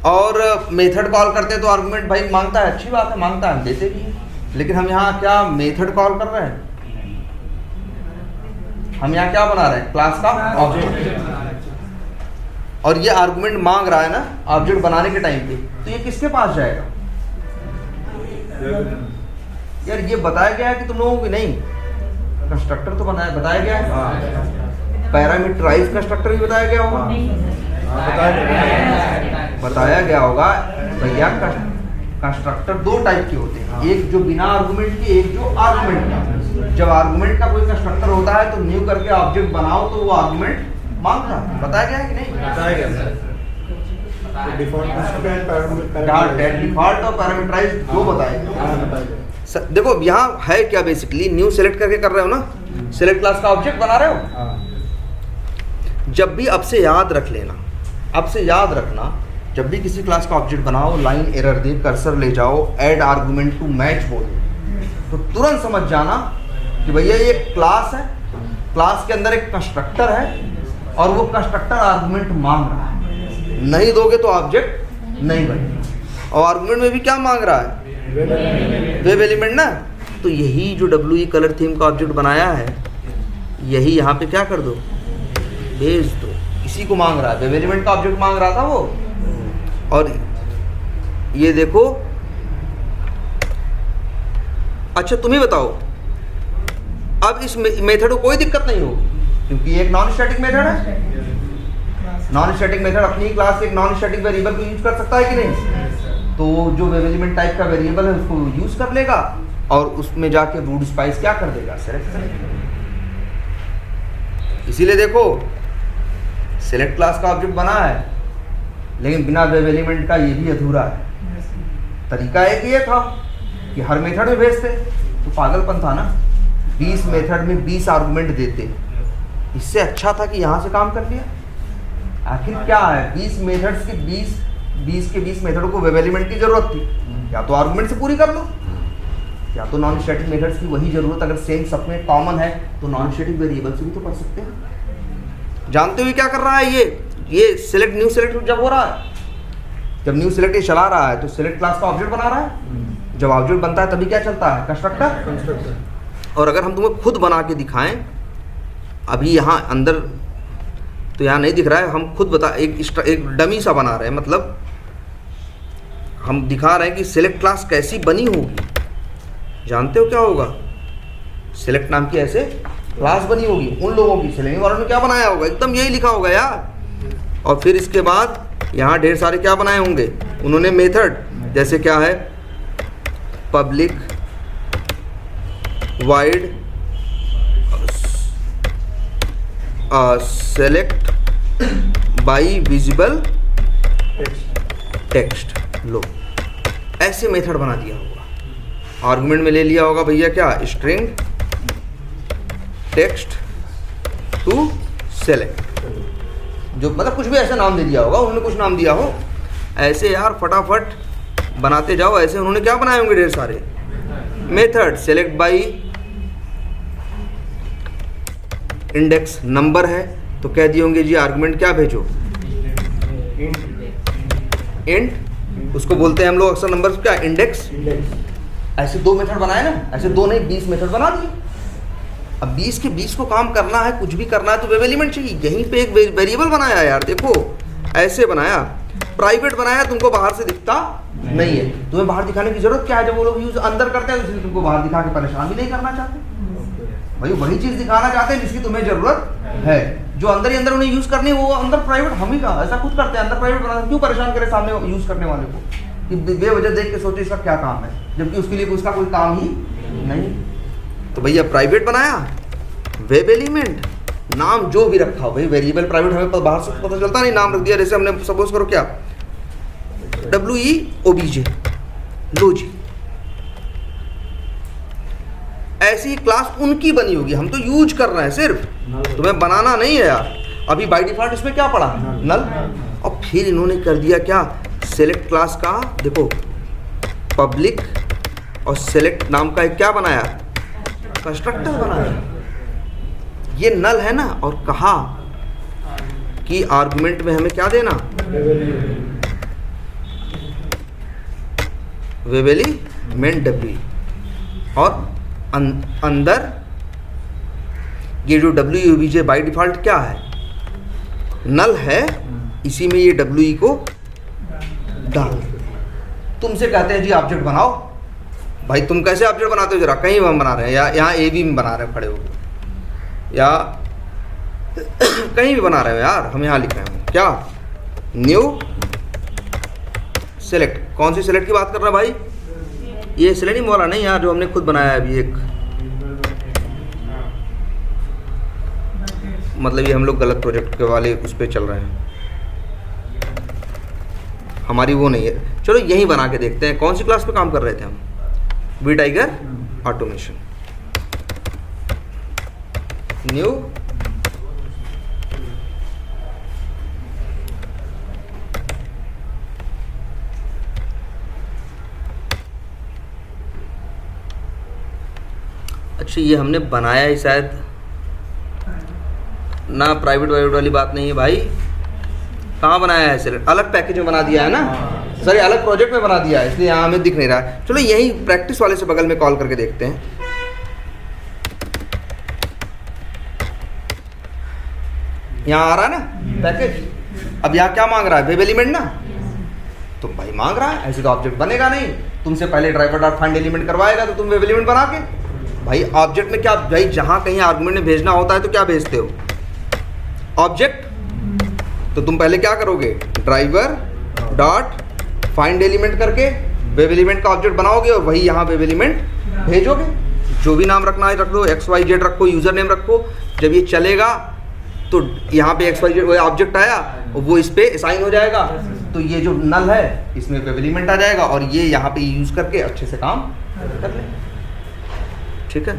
और मेथड कॉल करते हैं तो आर्गुमेंट भाई मांगता है, अच्छी बात है, मांगता है, हम देते भी हैं। लेकिन हम यहाँ क्या मेथड कॉल कर रहे हैं, हम यहाँ क्या बना रहे हैं, क्लास का ऑब्जेक्ट। और ये आर्गुमेंट मांग रहा है ना ऑब्जेक्ट बनाने के टाइम पे, तो ये किसके पास जाएगा यार, ये बताया गया है कि तुम लोगों को नहीं, कंस्ट्रक्टर तो बताया गया है, पैरामीटराइज कंस्ट्रक्टर भी बताया गया होगा, बताया गया होगा भैया। कंस्ट्रक्टर दो टाइप के होते हैं, एक जो बिना आर्गुमेंट के, एक जो आर्गुमेंट का। जब आर्गुमेंट का कोई कंस्ट्रक्टर होता है तो न्यू करके ऑब्जेक्ट बनाओ तो वो आर्गुमेंट मांगता है, बताया गया है कि नहीं, बताया गया। डिफॉल्ट डिफॉल्ट और पैरामीटराइज दो बताए। बताया देखो यहाँ है क्या, बेसिकली न्यू सेलेक्ट करके कर रहे हो ना, सेलेक्ट क्लास का ऑब्जेक्ट बना रहे हो। जब भी अब से याद रख लेना, अब से याद रखना, जब भी किसी क्लास का ऑब्जेक्ट बनाओ, लाइन एरर दे, कर्सर ले जाओ, ऐड आर्गुमेंट टू मैच बोलो, तो तुरंत समझ जाना कि भैया ये क्लास है, क्लास के अंदर एक कंस्ट्रक्टर है और वो कंस्ट्रक्टर आर्गुमेंट मांग रहा है। नहीं दोगे तो ऑब्जेक्ट नहीं बनेगा। और आर्गुमेंट में भी क्या मांग रहा है, वेब एलिमेंट ना। तो यही जो WE कलर थीम का ऑब्जेक्ट बनाया है, यही यहाँ पे क्या कर दो, भेज दो, इसी को मांग रहा है, वेब एलिमेंट का ऑब्जेक्ट मांग रहा था वो। और ये देखो, अच्छा तुम्हें बताओ, अब इस मेथड को कोई दिक्कत नहीं होगी क्योंकि ये एक नॉन स्टैटिक मेथड है। नॉन स्टैटिक मेथड अपनी ही क्लास के एक नॉन स्टैटिक वेरिएबल को यूज कर सकता है कि नहीं, तो जो वेब एलिमेंट टाइप का वेरिएबल है उसको यूज कर लेगा और उसमें जाके रूट स्पाइस क्या कर देगा, सेलेक्ट कर देगा। इसीलिए देखो सेलेक्ट क्लास का ऑब्जेक्ट बना है लेकिन बिना वेब एलिमेंट का ये भी अधूरा है। तरीका एक ये था कि हर मेथड में भेजते, तो पागलपन था ना, 20 मेथड में 20 आर्गुमेंट देते, इससे अच्छा था कि यहाँ से काम कर लिया। आखिर क्या है, 20 मेथड्स के 20 मेथडों को वेब एलिमेंट की जरूरत थी, या तो आर्गुमेंट से पूरी कर लो, या तो नॉन स्टैटिक मेथड्स की वही जरूरत अगर सेम सब में कॉमन है तो नॉन स्टैटिक वेरिएबल से भी तो पढ़ सकते हैं। जानते हुए क्या कर रहा है ये सेलेक्ट न्यू सेलेक्ट जब हो रहा है, जब न्यू सेलेक्ट ये चला रहा है तो सेलेक्ट क्लास का ऑब्जेक्ट बना रहा है। जब ऑब्जेक्ट बनता है तभी क्या चलता है, कंस्ट्रक्टर। और अगर हम तुम्हें खुद बना के दिखाएं, अभी यहाँ अंदर तो यहाँ नहीं दिख रहा है, हम खुद बता एक डमी सा बना रहे हैं, मतलब हम दिखा रहे हैं कि सेलेक्ट क्लास कैसी बनी होगी। जानते हो क्या होगा, सेलेक्ट नाम की ऐसे क्लास बनी होगी उन लोगों की, सेलेक्टिंग वालों ने क्या बनाया होगा, एकदम यही लिखा होगा यार। और फिर इसके बाद यहाँ ढेर सारे क्या बनाए होंगे उन्होंने मेथड, जैसे क्या है, public void select by visible text, लो ऐसे मेथड बना दिया होगा। आर्गुमेंट में ले लिया होगा भैया क्या, स्ट्रिंग टेक्स्ट टू सेलेक्ट, जो मतलब कुछ भी ऐसा नाम दे दिया होगा, उन्होंने कुछ नाम दिया हो ऐसे यार, फटाफट बनाते जाओ। ऐसे उन्होंने क्या बनाए होंगे, ढेर सारे method, select by index number है तो कह दिए होंगे जी आर्गुमेंट क्या भेजो, इंट, उसको बोलते हैं हम लोग अक्सर नंबर क्या, इंडेक्स। ऐसे 2 मेथड बनाए ना, ऐसे 2 नहीं 20 मेथड बना दिए। अब 20 के 20 को काम करना है, कुछ भी करना है तो वेब एलिमेंट चाहिए। यहीं पे एक वेरिएबल बनाया यार, देखो ऐसे बनाया, प्राइवेट बनाया, तुमको बाहर से दिखता नहीं है। तुम्हें बाहर दिखाने की जरूरत क्या है, जब वो लोग यूज अंदर करते हैं तो इसलिए तुमको बाहर दिखा के परेशान भी नहीं करना चाहते। भाई वही चीज दिखाना चाहते हैं जिसकी तुम्हें जरूरत है, जो अंदर ही अंदर उन्हें यूज करनी है, वो अंदर प्राइवेट हम ही का ऐसा खुद करते हैं, अंदर प्राइवेट बनाते, क्यों परेशान करे सामने यूज करने वाले को कि बेवजह देख के सोचे इसका क्या काम है, जबकि उसके लिए उसका कोई काम ही नहीं। तो भैया प्राइवेट बनाया, वेब एलिमेंट नाम जो भी रखा हो, भाई वेरिएबल प्राइवेट हमें बाहर से पता चलता नहीं, नाम रख दिया। जैसे हमने सपोज करो क्या, WE OBJ लो जी, ऐसी क्लास उनकी बनी होगी, हम तो यूज कर रहे हैं सिर्फ, तुम्हें बनाना नहीं है यार। अभी बाय डिफॉल्ट इसमें क्या पड़ा, नल। और फिर इन्होंने कर दिया क्या, सेलेक्ट क्लास का देखो पब्लिक और सेलेक्ट नाम का एक क्या बनाया, कंस्ट्रक्टर बनाया। ये नल है ना, और कहा कि आर्गुमेंट में हमें क्या देना, वेबेलीमेंट डब्ल्यू, और अंदर ये जो डब्ल्यू ओबीजे बाय डिफॉल्ट क्या है, नल है, इसी में ये डब्ल्यू को डाल। तुमसे कहते हैं जी ऑब्जेक्ट बनाओ, भाई तुम कैसे ऑब्जेक्ट बनाते हो, जरा कहीं हम बना रहे हैं, या यहाँ ए बी में बना रहे हैं खड़े हो, या कहीं भी बना रहे हो यार, हम यहाँ लिख रहे हैं क्या, न्यू सेलेक्ट। कौन सी सेलेक्ट की बात कर रहा है भाई, ये सेलेक्ट वाला नहीं यार, जो हमने खुद बनाया है अभी एक, मतलब ये हम लोग गलत प्रोजेक्ट के वाले उस पर चल रहे हैं, हमारी वो नहीं है। चलो यही बना के देखते हैं, कौन सी क्लास पे काम कर रहे थे हम, वी टाइगर ऑटोमेशन, न्यू अच्छा, ये हमने बनाया ही शायद ना, प्राइवेट वाइवेट वाली बात नहीं है भाई, कहाँ बनाया है सिर्फ अलग पैकेज में बना दिया है ना सर, ये अलग प्रोजेक्ट में बना दिया है, इसलिए यहाँ हमें दिख नहीं रहा है। चलो यही प्रैक्टिस वाले से बगल में कॉल करके देखते हैं। यहाँ आ रहा है ना पैकेज, अब यहाँ क्या मांग रहा है, वेब एलिमेंट ना, तो भाई मांग रहा है, ऐसे तो ऑब्जेक्ट बनेगा नहीं, तुमसे पहले ड्राइवर डॉट फाइंड एलिमेंट करवाएगा तो तुम वेब एलिमेंट बना के, भाई ऑब्जेक्ट में क्या, भाई जहाँ कहीं आर्गुमेंट में भेजना होता है तो क्या भेजते हो, ऑब्जेक्ट। तो तुम पहले क्या करोगे, ड्राइवर डॉट फाइंड एलिमेंट करके वेब एलिमेंट का ऑब्जेक्ट बनाओगे, और वही यहाँ वेब एलिमेंट भेजोगे, जो भी नाम रखना है रख दो, XYZ रखो, यूजर नेम रखो। जब ये चलेगा तो यहाँ पे XYZ वो ऑब्जेक्ट आया और वो इस पे असाइन हो जाएगा, तो ये जो नल है इसमें वेब एलिमेंट आ जाएगा, और ये यहाँ पे यूज करके अच्छे से काम कर ले, ठीक है।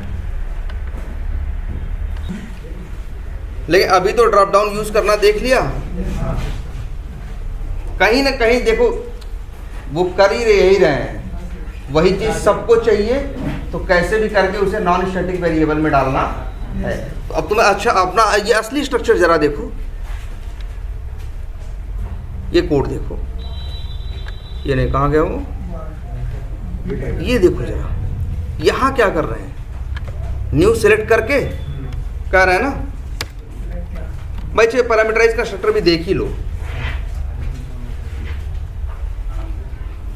लेकिन अभी तो ड्रॉप डाउन यूज करना देख लिया, कहीं ना कहीं देखो वो कर ही रहे हैं, वही चीज सबको चाहिए, तो कैसे भी करके उसे नॉन स्टैटिक वेरिएबल में डालना है। तो अब तुम्हें अच्छा अपना ये असली स्ट्रक्चर जरा देखो, ये कोड देखो, ये नहीं कहाँ गया वो, ये देखो जरा, यहाँ क्या कर रहे हैं, न्यू सेलेक्ट करके कह रहे हैं ना भाई, चाहिए पैरामीटराइज का स्ट्रक्चर भी देख ही लो।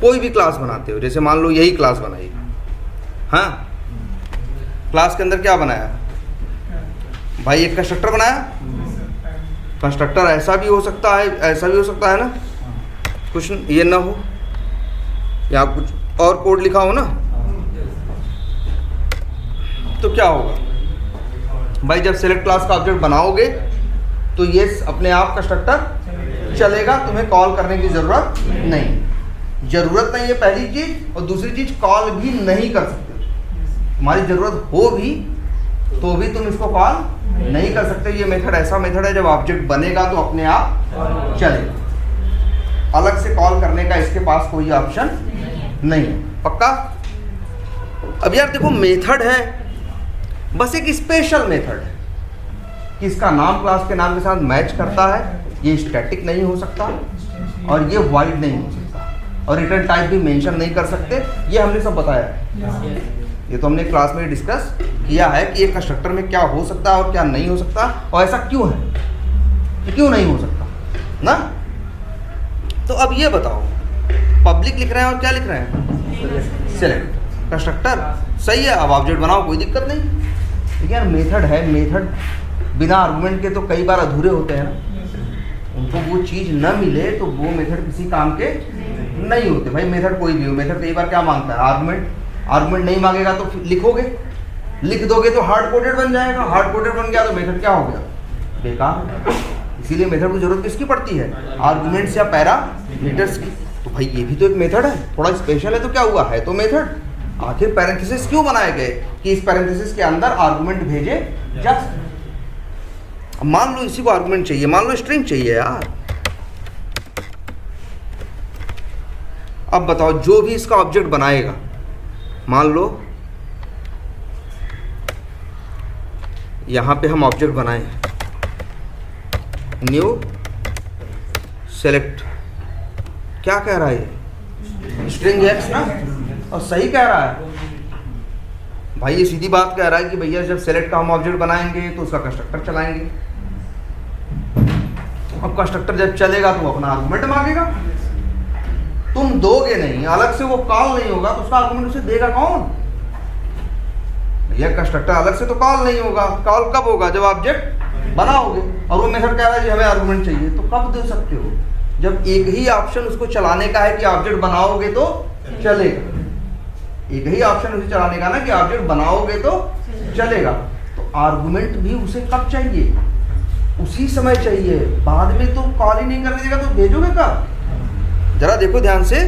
कोई भी क्लास बनाते हो, जैसे मान लो यही क्लास बनाई, हाँ, क्लास के अंदर क्या बनाया भाई, एक कंस्ट्रक्टर बनाया, कंस्ट्रक्टर ऐसा भी हो सकता है, ऐसा भी हो सकता है ना, कुछ ये ना हो, या कुछ और कोड लिखा हो ना, तो क्या होगा भाई, जब सेलेक्ट क्लास का ऑब्जेक्ट बनाओगे तो ये अपने आप कंस्ट्रक्टर चलेगा, तुम्हें कॉल करने की जरूरत नहीं है पहली चीज, और दूसरी चीज कॉल भी नहीं कर सकते, तुम्हारी जरूरत हो भी तो भी तुम इसको कॉल नहीं कर सकते। ये मेथड ऐसा मेथड है जब ऑब्जेक्ट बनेगा तो अपने आप चलेगा, अलग से कॉल करने का इसके पास कोई ऑप्शन नहीं है, पक्का। अब यार देखो मेथड है, बस एक स्पेशल मेथड है कि इसका नाम क्लास के नाम के साथ मैच करता है, ये स्टैटिक नहीं हो सकता और ये वाइड नहीं हो सकता, और रिटर्न टाइप भी मेंशन नहीं कर सकते, ये हमने सब बताया। ये तो हमने क्लास में डिस्कस किया है कि एक कंस्ट्रक्टर में क्या हो सकता है और क्या नहीं हो सकता, और ऐसा क्यों है, तो क्यों नहीं हो सकता ना। तो अब ये बताओ, पब्लिक लिख रहे हैं और क्या लिख रहे हैं, सेलेक्ट कंस्ट्रक्टर, सही है। अब ऑब्जेक्ट बनाओ, कोई दिक्कत नहीं। लेकिन यार मेथड है, मेथड बिना आर्गुमेंट के तो कई बार अधूरे होते हैं ना, उनको वो चीज़ न मिले तो वो मेथड किसी काम के नहीं होते। भाई मेथड कोई भी हो, मेथड कई बार क्या मांगता है, आर्गुमेंट नहीं मांगेगा तो लिखोगे, लिख दोगे तो हार्ड कोडेड बन जाएगा, हार्ड कोडेड बन गया तो मेथड क्या हो गया, बेकार। इसीलिए मेथड की जरूरत किसकी पड़ती है, आर्गुमेंट्स या पैरामीटर्स की। तो भाई ये भी तो एक मेथड है, थोड़ा स्पेशल है, तो क्या हुआ है तो मेथड। आखिर पैरेंथेसिस क्यों बनाए गए कि इस पैरेंथेसिस के अंदर आर्गुमेंट भेजे जा सके। अब मान लो इसी को आर्गुमेंट चाहिए, मान लो स्ट्रिंग चाहिए यार। अब बताओ जो भी इसका ऑब्जेक्ट बनाएगा, मान लो यहां पे हम ऑब्जेक्ट बनाए न्यू सेलेक्ट, क्या कह रहा है ये स्ट्रिंग एक्स ना, और सही कह रहा है भाई, ये सीधी बात कह रहा है कि भैया जब सेलेक्ट का हम ऑब्जेक्ट बनाएंगे तो उसका कंस्ट्रक्टर चलाएंगे। अब कंस्ट्रक्टर जब चलेगा तो अपना आर्गुमेंट मांगेगा, तुम दोगे नहीं, अलग से वो कॉल नहीं होगा तो उसका आर्गुमेंट उसे देगा कौन? भैया कंस्ट्रक्टर अलग से तो कॉल नहीं होगा, कॉल कब होगा? जब ऑब्जेक्ट बनाओगे। और वो मेथड कह रहा है कि हमें आर्गुमेंट चाहिए, तो कब दे सकते हो? जब एक ही ऑप्शन उसको चलाने का है कि ऑब्जेक्ट बनाओगे तो चलेगा, एक ही ऑप्शन उसे चलाने का ना कि ऑब्जेक्ट बनाओगे तो चलेगा। तो आर्गुमेंट भी उसे कब चाहिए? उसी समय चाहिए, बाद में तो कॉल ही नहीं करने देगा तो भेजोगे कब? जरा देखो ध्यान से,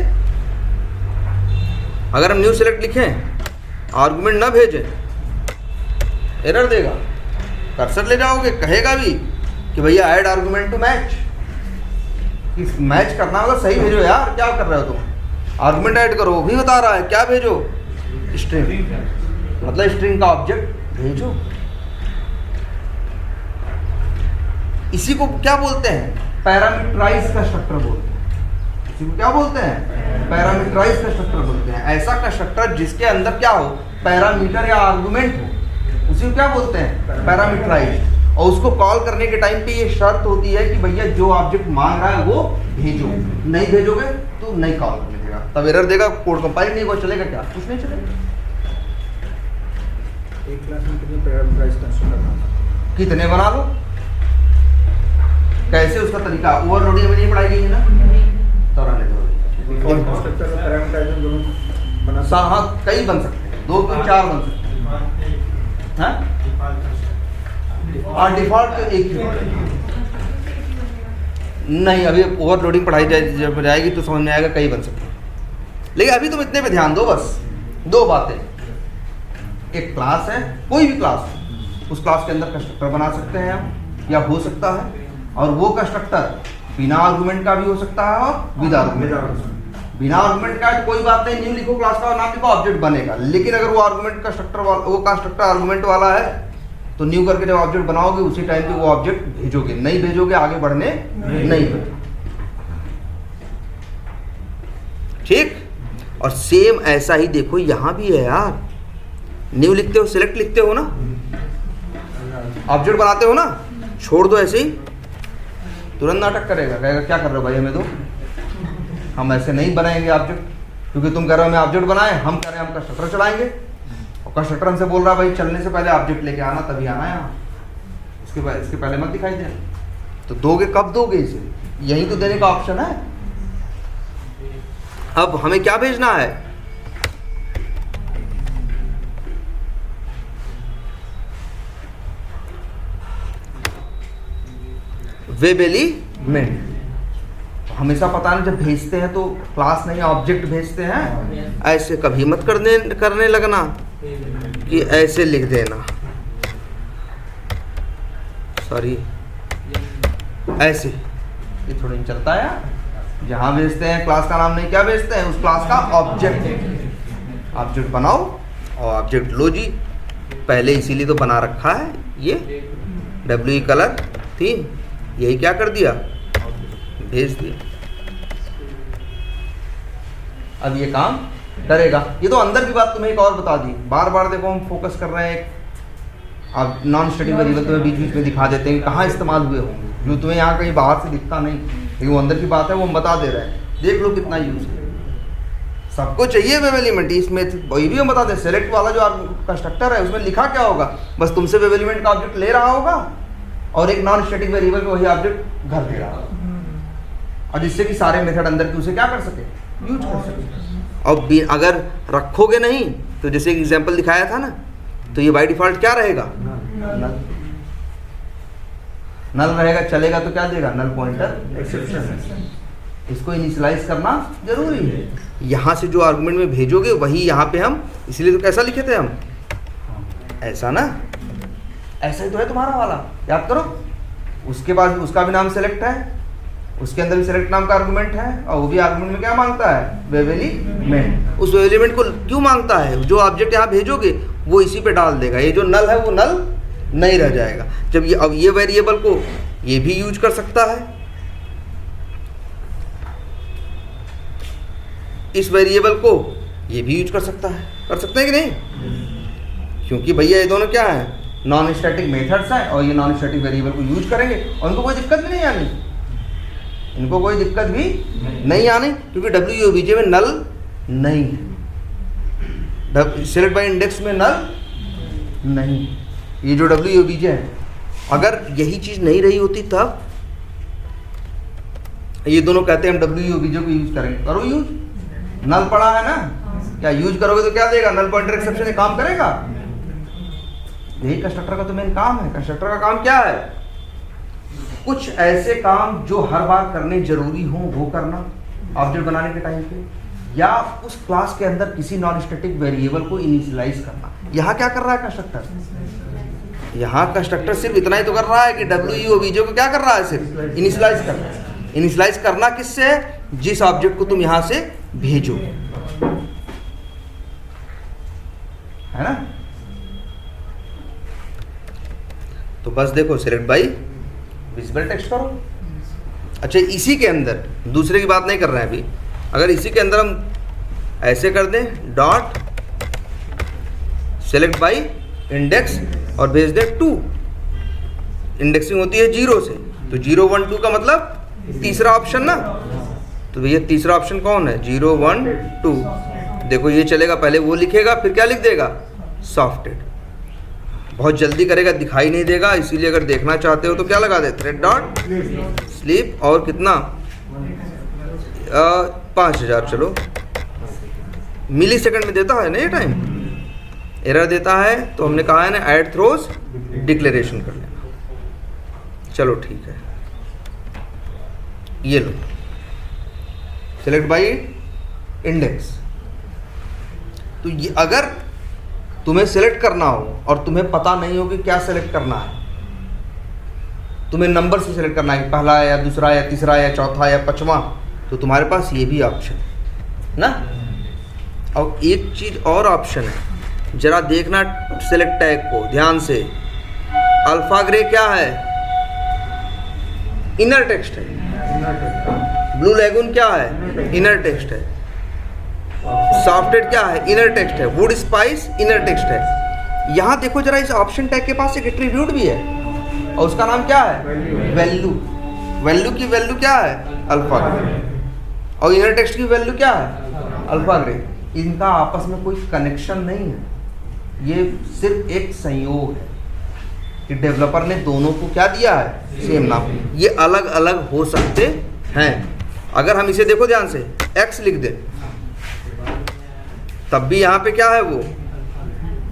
अगर हम न्यू सेलेक्ट लिखें आर्गुमेंट ना भेजें एरर देगा, कर्सर ले जाओगे कहेगा भी कि भैया ऐड आर्गुमेंट टू मैच, इस मैच करना होगा, सही भेजो यार, क्या कर रहे हो तुम, आर्गुमेंट ऐड करो, वो भी बता रहा है क्या भेजो स्ट्रिंग, मतलब स्ट्रिंग का ऑब्जेक्ट भेजो। इसी को क्या बोलते हैं? पैरामीटराइज कंस्ट्रक्टर बोलते हैं। इसी को क्या बोलते हैं? पैरामीटराइज कंस्ट्रक्टर बोलते हैं। ऐसा कंस्ट्रक्टर जिसके अंदर क्या हो, पैरामीटर या आर्गुमेंट हो, उसी को क्या बोलते हैं? पैरामीटराइज। और उसको कॉल करने के टाइम पे ये शर्त होती है कि भैया जो ऑब्जेक्ट मांग रहा है वो भेजो, नहीं भेजोगे तो नहीं कॉल करने देगा, तब एरर देगा, कोड कंपाइल नहीं होगा, चलेगा क्या? कुछ नहीं चलेगा। एक क्लास में कितने पैरामीटराइज कंस्ट्रक्टर बनाना? कितने बना लो, कैसे उसका तरीका, ओवरलोडिंग में नहीं पढ़ाई गई है ना, तो रहने दो। कंस्ट्रक्टर और पैरामीटराइज दोनों बना हाँ कई बन सकते हैं, 2 3 4 बन सकते हैं, और डिफॉल्ट तो एक ही नहीं। अभी ओवरलोडिंग पढ़ाई जब जाएगी तो समझ में आएगा कई बन सकते हैं, लेकिन अभी तुम इतने पे ध्यान दो, बस 2 बातें। एक क्लास है, कोई भी क्लास है, उस क्लास के अंदर कंस्ट्रक्टर बना सकते हैं हम, या हो सकता है, और वो कंस्ट्रक्टर बिना आर्गुमेंट का भी हो सकता है और विद आर्गुमेंट। बिना आर्गुमेंट का कोई बात नहीं, न्यू लिखो, क्लास का नाम लिखो, ऑब्जेक्ट बनेगा। लेकिन अगर वो आर्गुमेंट कंस्ट्रक्टर वो कंस्ट्रक्टर आर्गुमेंट वाला है तो न्यू करके जब ऑब्जेक्ट बनाओगे उसी टाइम पे वो ऑब्जेक्ट भेजोगे, नहीं भेजोगे आगे बढ़ने नहीं भेजोगे, ठीक। और सेम ऐसा ही देखो यहां भी है यार, न्यू लिखते हो, सिलेक्ट लिखते हो ना, ऑब्जेक्ट बनाते हो ना, छोड़ दो ऐसे ही, तुरंत नाटक करेगा, कहेगा क्या कर रहे हो भाई, हमें दो, हम ऐसे नहीं बनाएंगे ऑब्जेक्ट, क्योंकि तुम कह रहे हो हमें ऑब्जेक्ट बनाए, हम कह रहे हैं हम कंस्ट्रक्टर चलाएंगे, और कंस्ट्रक्टर हमसे बोल रहा है भाई चलने से पहले ऑब्जेक्ट लेके आना, तभी आना यहाँ, इसके पहले मत दिखाई देना। तो दोगे कब दोगे इसे, यही तो देने का ऑप्शन है। अब हमें क्या भेजना है, वेबेलीमेंट। हमेशा पता नहीं जब भेजते हैं तो क्लास नहीं ऑब्जेक्ट भेजते हैं, ऐसे कभी मत करने लगना कि ऐसे लिख देना, सॉरी ऐसे, ये थोड़ी चलता है यार। जहाँ भेजते हैं क्लास का नाम नहीं, क्या भेजते हैं, उस क्लास का ऑब्जेक्ट। ऑब्जेक्ट बनाओ और ऑब्जेक्ट लो जी, पहले इसीलिए तो बना रखा है ये WE कलर थीम, यही क्या कर दिया, भेज दिया। अब ये काम करेगा। ये तो अंदर की बात तुम्हें एक और बता दी, बार बार देखो हम फोकस कर रहे हैं, अब नॉन स्टैटिक वेरिएबल तुम्हें बीच बीच में दिखा देते हैं कहाँ इस्तेमाल हुए होंगे, जो तुम्हें यहाँ कहीं बाहर से दिखता नहीं, लेकिन वो अंदर की बात है, वो हम बता दे रहे हैं। देख लो कितना यूज है, सबको चाहिए वेब एलिमेंट, इसमें वही भी हम बता दें। सेलेक्ट वाला जो कंस्ट्रक्टर है उसमें लिखा क्या होगा, बस तुमसे वेब एलिमेंट का ऑब्जेक्ट ले रहा होगा और एक नॉन स्टैटिक वेरिएबल में वही ऑब्जेक्ट घर दे रहा होगा, और जिससे कि सारे मेथड अंदर के उसे क्या कर सके, यूज कर सके। और अगर रखोगे नहीं तो जैसे एक एग्जांपल दिखाया था ना, तो ये बाय डिफॉल्ट क्या रहेगा, नल रहेगा, चलेगा तो क्या देगा, नल पॉइंटर एक्सेप्शन। इसको इनिशियलाइज करना जरूरी है। यहाँ से जो आर्गुमेंट में भेजोगे वही यहाँ पे हम, इसलिए तो कैसा लिखे थे हम, ऐसा ना, ऐसा ही तो है तुम्हारा वाला, याद करो। उसके बाद उसका भी नाम सेलेक्ट है, उसके अंदर भी सेलेक्ट नाम का आर्गुमेंट है, और वो भी आर्गुमेंट में क्या मांगता है, वेब एलिमेंट। उस वेब एलिमेंट को क्यों मांगता है, जो ऑब्जेक्ट यहाँ भेजोगे वो इसी पे डाल देगा, ये जो नल है वो नल नहीं रह जाएगा। जब ये, अब ये वेरिएबल को ये भी यूज कर सकता है, इस वेरिएबल को ये भी यूज कर सकता है, कर सकते हैं कि नहीं, क्योंकि भैया ये दोनों क्या है, नॉन स्टैटिक मेथड्स हैं, और ये नॉन स्टैटिक वेरिएबल को यूज करेंगे और इनको कोई दिक्कत भी नहीं आनी, इनको कोई दिक्कत भी नहीं आनी, क्योंकि WUOBJ में नल नहीं है, सेलेक्ट बाय इंडेक्स में नल नहीं। ये जो WUOBJ है, अगर यही चीज नहीं रही होती तब ये दोनों कहते हैं हम WUOBJ को यूज करेंगे, करो यूज, नल पड़ा है ना, क्या यूज करोगे तो क्या देगा, नल पॉइंटर एक्सेप्शन काम करेगा। यही कंस्ट्रक्टर का तो मेन काम है। कंस्ट्रक्टर का काम क्या है, कुछ ऐसे काम जो हर बार करने जरूरी हो वो करना ऑब्जेक्ट बनाने के टाइम पे, या उस क्लास के अंदर किसी नॉन स्टैटिक वेरिएबल को इनिशियलाइज करना। यहाँ क्या कर रहा है कंस्ट्रक्टर, यहाँ कंस्ट्रक्टर सिर्फ इतना ही तो कर रहा है कि WUOBJ को क्या कर रहा है, सिर्फ इनिशियलाइज कर रहा है। इनिशियलाइज करना किससे है, जिस ऑब्जेक्ट को तुम यहाँ से भेजो, है ना। तो बस देखो, सेलेक्ट बाई विजिबल टेक्स्ट करो। अच्छा, इसी के अंदर दूसरे की बात नहीं कर रहे हैं अभी, अगर इसी के अंदर हम ऐसे कर दें डॉट सेलेक्ट बाई इंडेक्स और भेज दें 2, इंडेक्सिंग होती है 0 से, तो 0 1 2 का मतलब तीसरा ऑप्शन ना, तो भैया तीसरा ऑप्शन कौन है, 0 1 2। देखो ये चलेगा, पहले वो लिखेगा फिर क्या लिख देगा, सॉफ्टेड, बहुत जल्दी करेगा, दिखाई नहीं देगा, इसीलिए अगर देखना चाहते हो तो क्या लगा दे, थ्रेड डॉट स्लीप, और कितना 5000, चलो मिली सेकंड में देता है ना ये टाइम, एरर देता है तो हमने कहा है ना ऐड थ्रोज डिक्लेरेशन कर लेना। चलो ठीक है, ये लो सेलेक्ट बाई इंडेक्स। तो ये अगर तुम्हें सेलेक्ट करना हो और तुम्हें पता नहीं हो कि क्या सेलेक्ट करना है, तुम्हें नंबर से सेलेक्ट करना है, पहला या दूसरा या तीसरा या चौथा या पांचवा, तो तुम्हारे पास ये भी ऑप्शन है ना। और एक चीज और ऑप्शन है, जरा देखना सेलेक्ट टैग को ध्यान से, अल्फा ग्रे क्या है, इनर टेक्स्ट है, ब्लू लेगून क्या है, इनर टेक्स्ट है, सॉफ्टेड क्या है, इनर टेक्स्ट है, वुड स्पाइस इनर टेक्स्ट है। यहाँ देखो जरा, इस ऑप्शन टैग के पास एक एट्रीब्यूट भी है और उसका नाम क्या है, वैल्यू। वैल्यू की वैल्यू क्या है, अल्फा ग्रे, और इनर टेक्स्ट की वैल्यू क्या है, अल्फा ग्रे। इनका आपस में कोई कनेक्शन नहीं है, ये सिर्फ एक संयोग है कि डेवलपर ने दोनों को क्या दिया है, सेम नाम। ये अलग अलग हो सकते हैं। अगर हम इसे देखो ध्यान से, x लिख दें तब भी यहाँ पे क्या है, वो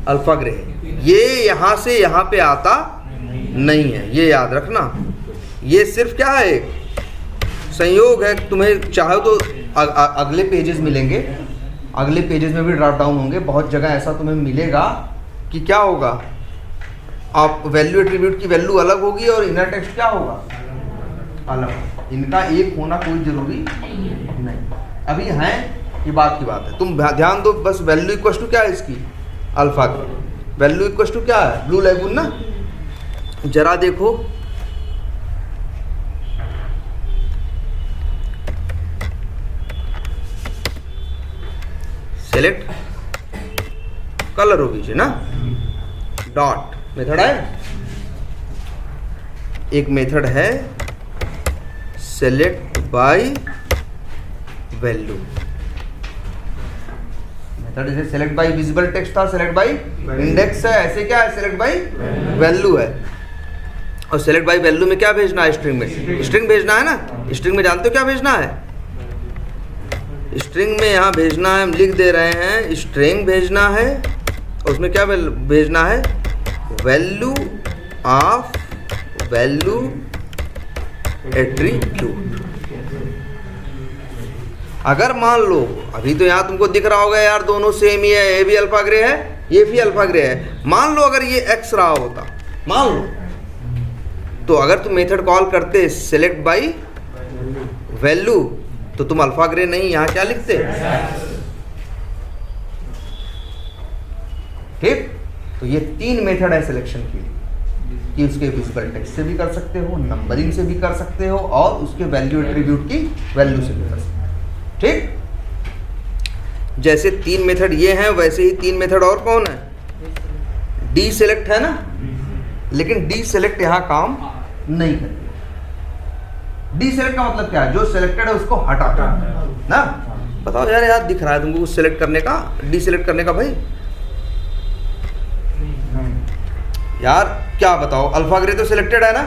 अल्फा ग्रे है। ये यहाँ से यहाँ पे आता नहीं है, ये याद रखना। ये सिर्फ क्या है, एक संयोग है। तुम्हें चाहो तो अगले पेजेस मिलेंगे, अगले पेजेस में भी ड्रॉप डाउन होंगे, बहुत जगह ऐसा तुम्हें मिलेगा कि क्या होगा, आप वैल्यू एट्रीब्यूट की वैल्यू अलग होगी और इनर टेक्स्ट क्या होगा, अलग। इनका एक होना कोई जरूरी नहीं, अभी है, ये बात की बात है। तुम ध्यान दो बस, वैल्यू इक्वल टू क्या है इसकी, अल्फा की वैल्यू इक्वल टू क्या है, ब्लू लेगून ना। जरा देखो, सेलेक्ट कलर ओबीजे ना, डॉट मेथड है, एक मेथड है सेलेक्ट बाय वैल्यू। मेथड जैसे सेलेक्ट बाय विजिबल टेक्स्ट था, सेलेक्ट बाय इंडेक्स है, ऐसे क्या है, सेलेक्ट बाय वैल्यू है। और सेलेक्ट बाय वैल्यू में क्या भेजना है, स्ट्रिंग में स्ट्रिंग भेजना है ना। स्ट्रिंग में जानते हो क्या भेजना है, स्ट्रिंग में यहाँ भेजना है, हम लिख दे रहे हैं स्ट्रिंग भेजना है, और उसमें क्या भेजना है, वैल्यू ऑफ वैल्यू एट्रीब्यूट। अगर मान लो अभी तो यहाँ तुमको दिख रहा होगा यार दोनों सेम ही है, ये भी अल्फा ग्रे है ये भी अल्फा ग्रे है। मान लो अगर ये एक्स रहा होता, मान लो, तो अगर तुम मेथड कॉल करते सेलेक्ट बाई वैल्यू तो तुम अल्फा ग्रे नहीं यहाँ क्या लिखते, ठीक। तो ये 3 मेथड है सिलेक्शन के लिए कि उसके विजिबल टेक्स्ट से भी कर सकते हो, नंबरिंग से भी कर सकते हो और उसके वैल्यू एट्रीब्यूट की वैल्यू से भी कर सकते हो, ठीक। जैसे 3 मेथड ये हैं वैसे ही 3 मेथड और कौन है, डी सेलेक्ट है ना, लेकिन डी सेलेक्ट यहाँ काम नहीं करती। डी सेलेक्ट का मतलब क्या है, जो सिलेक्टेड है उसको हटाता ना। बताओ यार, यार दिख रहा है तुमको कुछ सेलेक्ट करने का, डी सेलेक्ट करने का भाई यार क्या बताओ, अल्फा ग्रे तो सिलेक्टेड है ना,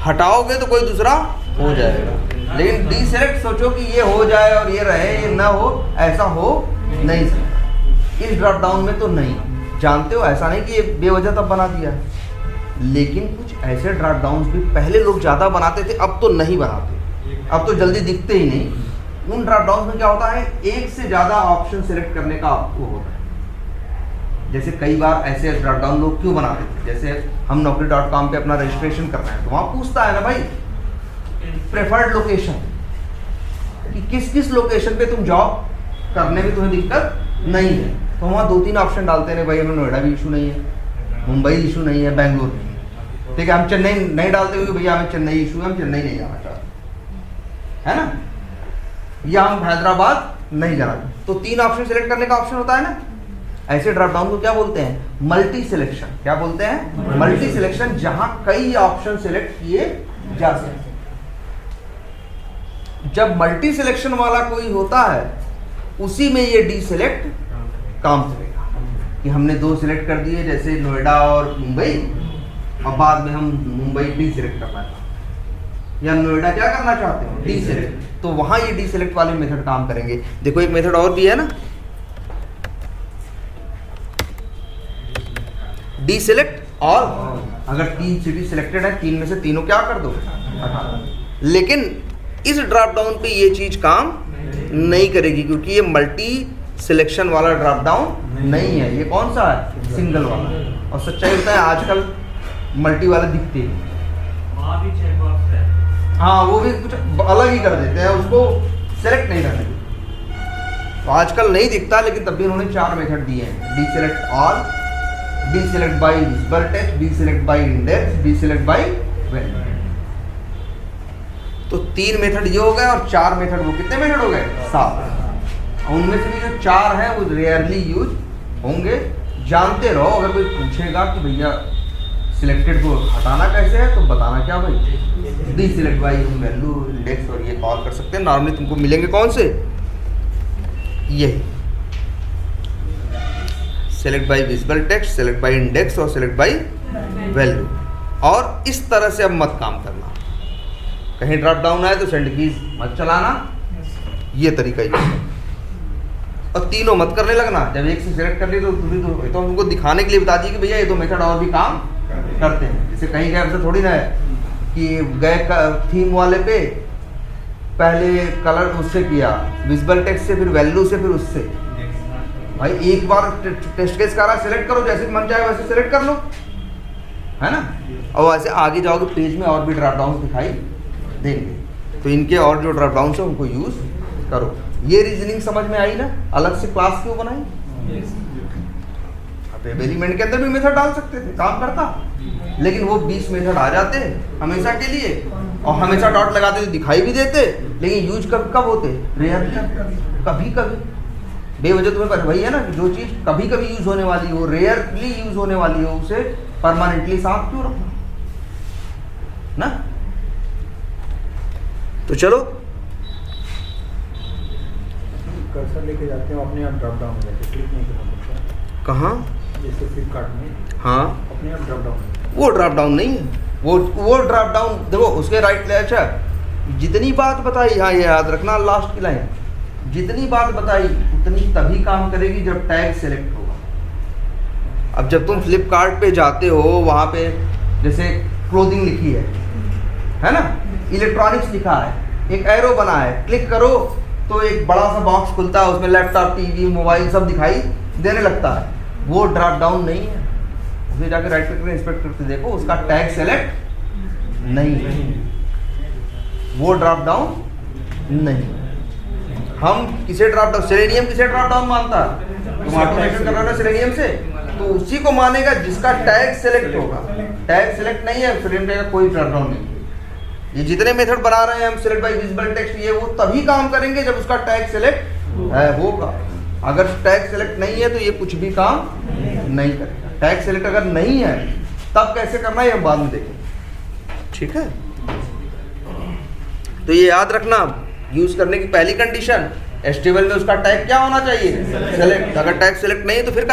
हटाओगे तो कोई दूसरा हो जाएगा, लेकिन डी सेलेक्ट सोचो कि ये हो जाए और ये रहे, ये ना हो, ऐसा हो नहीं सकता। इस ड्रॉप डाउन में तो नहीं, जानते हो ऐसा नहीं कि ये बेवजह तब बना दिया, लेकिन कुछ ऐसे ड्रॉप डाउन भी पहले लोग ज़्यादा बनाते थे, अब तो नहीं बनाते, अब तो जल्दी दिखते ही नहीं। उन ड्रॉप डाउन में क्या होता है, एक से ज़्यादा ऑप्शन सेलेक्ट करने का आपको होता है। जैसे कई बार ऐसे ड्रॉप डाउन लोग क्यों बनाते थे, जैसे हम naukri.com पे अपना रजिस्ट्रेशन कर रहे हैं तो वहाँ पूछता है ना भाई प्रेफर्ड लोकेशन, कि किस किस लोकेशन पे तुम जॉब करने में तुम्हें दिक्कत नहीं है, तो वहाँ 2-3 ऑप्शन डालते हैं, भाई हमें नोएडा भी इशू नहीं है, मुंबई इशू नहीं है, बेंगलोर नहीं है, ठीक है। हम चेन्नई नहीं डालते हुए भैया हमें चेन्नई इशू है, हम चेन्नई नहीं जाना चाहते, है ना, या हम हैदराबाद नहीं जाना, तो 3 ऑप्शन सेलेक्ट करने का ऑप्शन होता है ना। ऐसे ड्रॉप डाउन को क्या बोलते हैं, मल्टी सिलेक्शन। क्या बोलते हैं, मल्टी सिलेक्शन, जहां कई ऑप्शन सेलेक्ट किए जा सकते। जब मल्टी सिलेक्शन वाला कोई होता है उसी में ये डी सेलेक्ट काम करेगा, कि हमने 2 सिलेक्ट कर दिए जैसे नोएडा और मुंबई, और बाद में हम मुंबई डी सिलेक्ट करना चाहते हैं या नोएडा क्या करना चाहते हैं, डी सेलेक्ट, तो वहां ये डी सेलेक्ट वाले मेथड काम करेंगे। देखो एक मेथड और भी है ना, डी सेलेक्ट, और अगर 3 सिटी सिलेक्टेड है, 3 में से तीनों क्या कर दो, हटा दो। लेकिन इस ड्रॉप डाउन पे ये चीज काम नहीं करेगी, क्योंकि ये मल्टी सिलेक्शन वाला ड्रॉप डाउन नहीं है, ये कौन सा है, सिंगल वाला। और सच्चाई होता है आजकल मल्टी वाले दिखते हैं, वहाँ भी चेक बॉक्स है, हाँ वो भी कुछ अलग ही कर देते हैं, उसको सेलेक्ट नहीं करने। तो आजकल नहीं दिखता, लेकिन तब भी उन्होंने 4 मेथड दिए हैं, D select all, D select by visible text, D select by index, D select by value. तो 3 मेथड ये हो गए और 4 मेथड, वो कितने मेथड हो गए, 7। उनमें से भी जो 4 हैं वो रेयरली यूज होंगे। जानते रहो, अगर कोई पूछेगा कि भैया सिलेक्टेड को हटाना कैसे है तो बताना क्या भाई, D select by value index, और ये कॉल कर सकते हैं। नॉर्मली तुमको मिलेंगे कौन से, यही select by visible text, select by index और सेलेक्ट बाई वैल्यू। और इस तरह से अब मत काम करना, कहीं ड्रॉप डाउन आए तो सेंड कीज मत चलाना, ये तरीका ही है। और तीनों मत करने लगना, जब एक से सेलेक्ट कर ली तो हमको दिखाने के लिए बता दी कि भैया ये 2 मेथड और भी काम करते हैं। जैसे कहीं गए ऐसा थोड़ी ना है कि गए थीम वाले पे, पहले कलर उससे किया, विजिबल टेक्स्ट से, फिर वैल्यू से, फिर उससे। भाई एक बार टेस्ट केस करा, सेलेक्ट करो, जैसे मन चाहे वैसे सेलेक्ट कर लो, है ना। और वैसे आगे जाओगे पेज में और भी ड्रॉप डाउन दिखाई देंगे, तो इनके और जो ड्रॉप डाउन है उनको यूज करो। ये रीजनिंग समझ में आई ना, अलग से क्लास क्यों बनाई। अब एलिमेंट के अंदर भी मेथड डाल सकते थे, काम करता, लेकिन वो 20 मेथड आ जाते हमेशा के लिए, और हमेशा डॉट लगाते तो दिखाई भी देते, लेकिन यूज कब होते, रेयरली, कभी कभी। बेवजह तुम्हें वही है ना, जो चीज कभी कभी यूज होने वाली हो, रेयरली यूज होने वाली हो, उसे परमानेंटली साफ क्यों रखना ना। तो चलो कर्सर लेके जाते हो, अपने आप ड्रॉप डाउन हो जाते हैं, क्लिक नहीं करना पड़ता। कहाँ, जैसे फ्लिपकार्ट में, हाँ अपने आप ड्रॉप डाउन, वो ड्रॉप डाउन नहीं है, वो ड्रॉप डाउन देखो उसके राइट ले। अच्छा, जितनी बात बताई, हाँ ये याद रखना लास्ट की लाइन, जितनी बात बताई उतनी तभी काम करेगी जब टैग सेलेक्ट होगा। अब जब तुम फ्लिपकार्ट पे जाते हो, वहाँ पे जैसे क्लोथिंग लिखी है ना, इलेक्ट्रॉनिक्स लिखा है, एक एरो बना है, क्लिक करो तो एक बड़ा सा बॉक्स खुलता है, उसमें लैपटॉप, टीवी, मोबाइल सब दिखाई देने लगता है। वो ड्रॉप डाउन नहीं है। फिर जाकर राइट क्लिक इंस्पेक्ट करके देखो, उसका टैग सेलेक्ट नहीं है, वो ड्रॉप डाउन नहीं। हम किसे ड्रॉप डाउन, सेलेनियम किसे ड्रॉप डाउन मानता है? तुम ऑटोमेशन कर रहे हो ना सेलेनियम से, तो उसी को मानेगा जिसका टैग सेलेक्ट होगा। टैग सेलेक्ट नहीं है, सेलेनियम का कोई ड्रॉप डाउन नहीं है। ये जितने मेथड बना रहे हैं हम, सेलेक्ट बाय विजिबल टेक्स्ट, ये वो तभी काम करेंगे जब उसका टैग सेलेक्ट होगा। अगर टैग सेलेक्ट नहीं है तो ये कुछ भी काम नहीं करेगा। टैग सेलेक्ट अगर नहीं है तब कैसे करना है हम बाद में देखेंगे, ठीक है। तो ये याद रखना, यूज करने की पहली कंडीशन, एचटीएमएल में उसका टैग क्या होना चाहिए? सेलेक्ट। अगर टैग सेलेक्ट नहीं है तो फिर